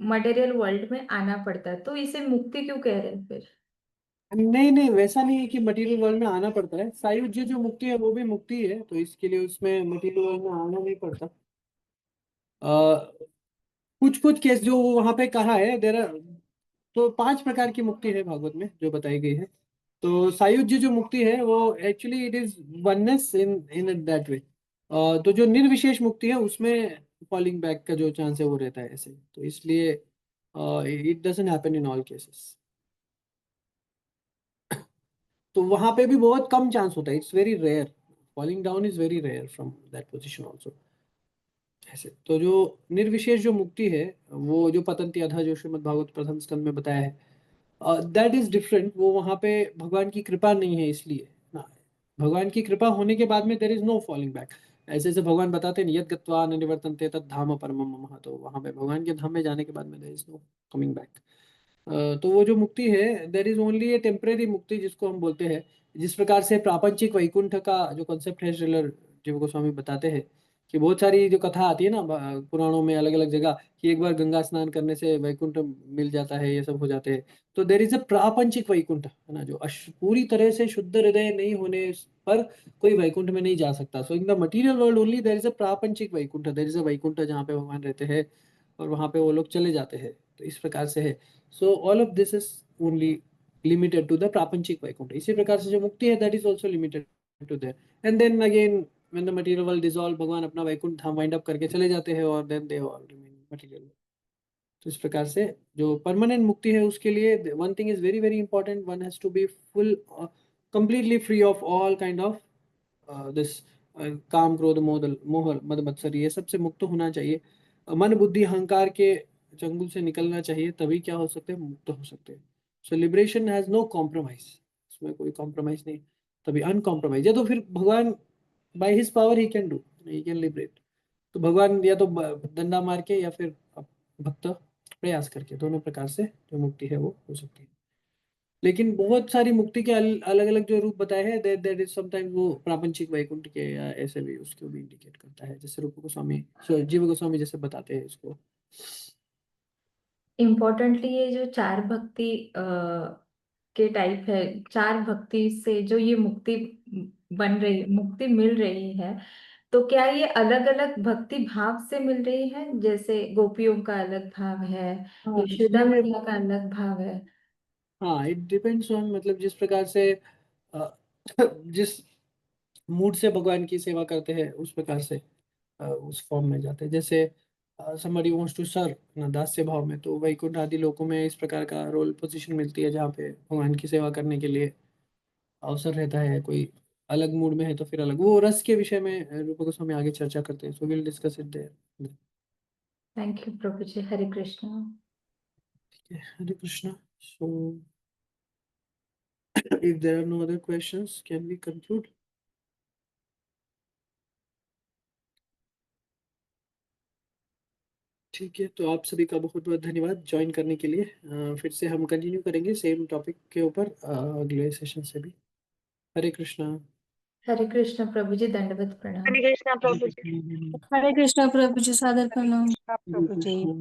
मटेरियल वर्ल्ड में आना पड़ता है, तो इसे मुक्ति क्यों कह रहे हैं फिर? नहीं नहीं, वैसा नहीं है कि मटेरियल वर्ल्ड में आना पड़ता है। सायुज्य जो मुक्ति है वो भी मुक्ति है, तो इसके लिए उसमें मटेरियल वर्ल्ड में आना नहीं पड़ता। कुछ कुछ केस जो वहां पे कहा है, देर आर, तो 5 प्रकार की मुक्ति है भागवत में जो बताई गई है। तो सायुज्य जो मुक्ति है वो actually it is oneness in in that way. तो जो निर्विशेष मुक्ति है उसमें फॉलिंग बैक का जो चांस है वो रहता है ऐसे, तो इसलिए it doesn't happen in all cases. तो वहां पे भी बहुत कम चांस होता है, it's very rare, falling down is very rare from that position also. ऐसे तो जो निर्विशेष जो मुक्ति है, वो जो पतंती अधा जो श्रीमद् भागवत प्रथम स्कंद में बताया है, दैट इज डिफरेंट। वो वहां पे भगवान की कृपा नहीं है इसलिए ना, भगवान की कृपा होने के बाद में there is no falling back. ऐसे ऐसे भगवान बताते हैं यद गत्वा न निवर्तन्ते तद धाम परमम मम, तो वहां पे भगवान के धाम में जाने के बाद में there is no coming back. तो वो जो मुक्ति है there is only a temporary mukti जिसको हम बोलते हैं। जिस प्रकार से प्रापंचिक वैकुंठ का जो कॉन्सेप्ट है, श्रील जीव गोस्वामी बताते हैं कि बहुत सारी जो कथा आती है ना पुराणों में अलग अलग जगह, कि एक बार गंगा स्नान करने से वैकुंठ मिल जाता है, ये सब हो जाते हैं। तो देर इज अ प्रापंचिक वैकुंठ, है ना, जो पूरी तरह से शुद्ध हृदय नहीं होने पर कोई वैकुंठ में नहीं जा सकता। So in the material world only there is a प्रापंचिक Vaikuntha, there is a Vaikuntha जहाँ पे भगवान रहते हैं और वहां पे वो लोग चले जाते हैं। तो इस प्रकार से है। So all of this is only limited to the प्रापंचिक वैकुंठ। इसी प्रकार से जो मुक्ति है that is also limited to there. And then again when the material world dissolve, भगवान अपना वैकुंठ धाम वाइंड अप करके चले जाते हैं और then they all remain material. तो इस प्रकार से जो परमानेंट मुक्ति है उसके लिए one thing is very very important, one has to be full completely free of all kind of this kama krodha मोह मोह मद मत्सर, ये सबसे मुक्त होना चाहिए। मन बुद्धि अहंकार के चंगुल से निकलना चाहिए, तभी क्या हो सकते हैं, मुक्त हो सकते हैं। सो लिबरेशन हैज नो कॉम्प्रोमाइज, इसमें कोई कॉम्प्रोमाइज नहीं, तभी अनकॉम्प्रोमाइज है। तो फिर भगवान by his power he can do, he can liberate. तो भगवान या तो डंडा मार के या फिर भक्त प्रयास करके, दोनों प्रकार से जो मुक्ति है वो हो सकती है। लेकिन बहुत सारी मुक्ति के अलग अलग जो रूप बताए हैं, दैट इज समटाइम्स वो प्रापंचिक वैकुंठ के या ऐसे भी उसको भी इंडिकेट करता है, जैसे रूप गोस्वामी, जीव गोस्वामी जैसे बताते हैं इसको। इम्पोर्टेंटली ये जो चार भक्ति के टाइप है, चार भक्ति से जो ये मुक्ति बन रही, मुक्ति मिल रही है, तो क्या ये अलग अलग भक्ति भाव से मिल रही है? जैसे गोपियों का अलग भाव है, हाँ यशोदा ये मैया का अलग भाव है। हाँ इट डिपेंड्स ऑन, मतलब जिस प्रकार से अ, जिस मूड से भगवान की सेवा करते हैं उस प्रकार से उस फॉर्म में जाते हैं। जैसे somebody wants to serve ना दास्य भाव में, तो वैकुंठ आदि लोकों में इस प्रकार का रोल पोजीशन मिलती है जहाँ पे भगवान की सेवा करने के लिए अवसर रहता है। कोई अलग मूड में है तो फिर अलग, वो रस के विषय में रूप गोस्वामी आगे चर्चा करते हैं, so will discuss it there. Thank you Prabhu ji, Hare Krishna. Hare Krishna. So if there are no other questions, can we conclude? ठीक है, तो आप सभी का बहुत बहुत धन्यवाद ज्वाइन करने के लिए। फिर से हम कंटिन्यू करेंगे सेम टॉपिक के ऊपर अगले सेशन से भी। हरे कृष्णा। हरे कृष्ण प्रभु जी, दंडवत प्रणाम। हरे कृष्णा प्रभु जी। हरे हरे कृष्णा प्रभु जी, सादर प्रणाम। कृष्णा।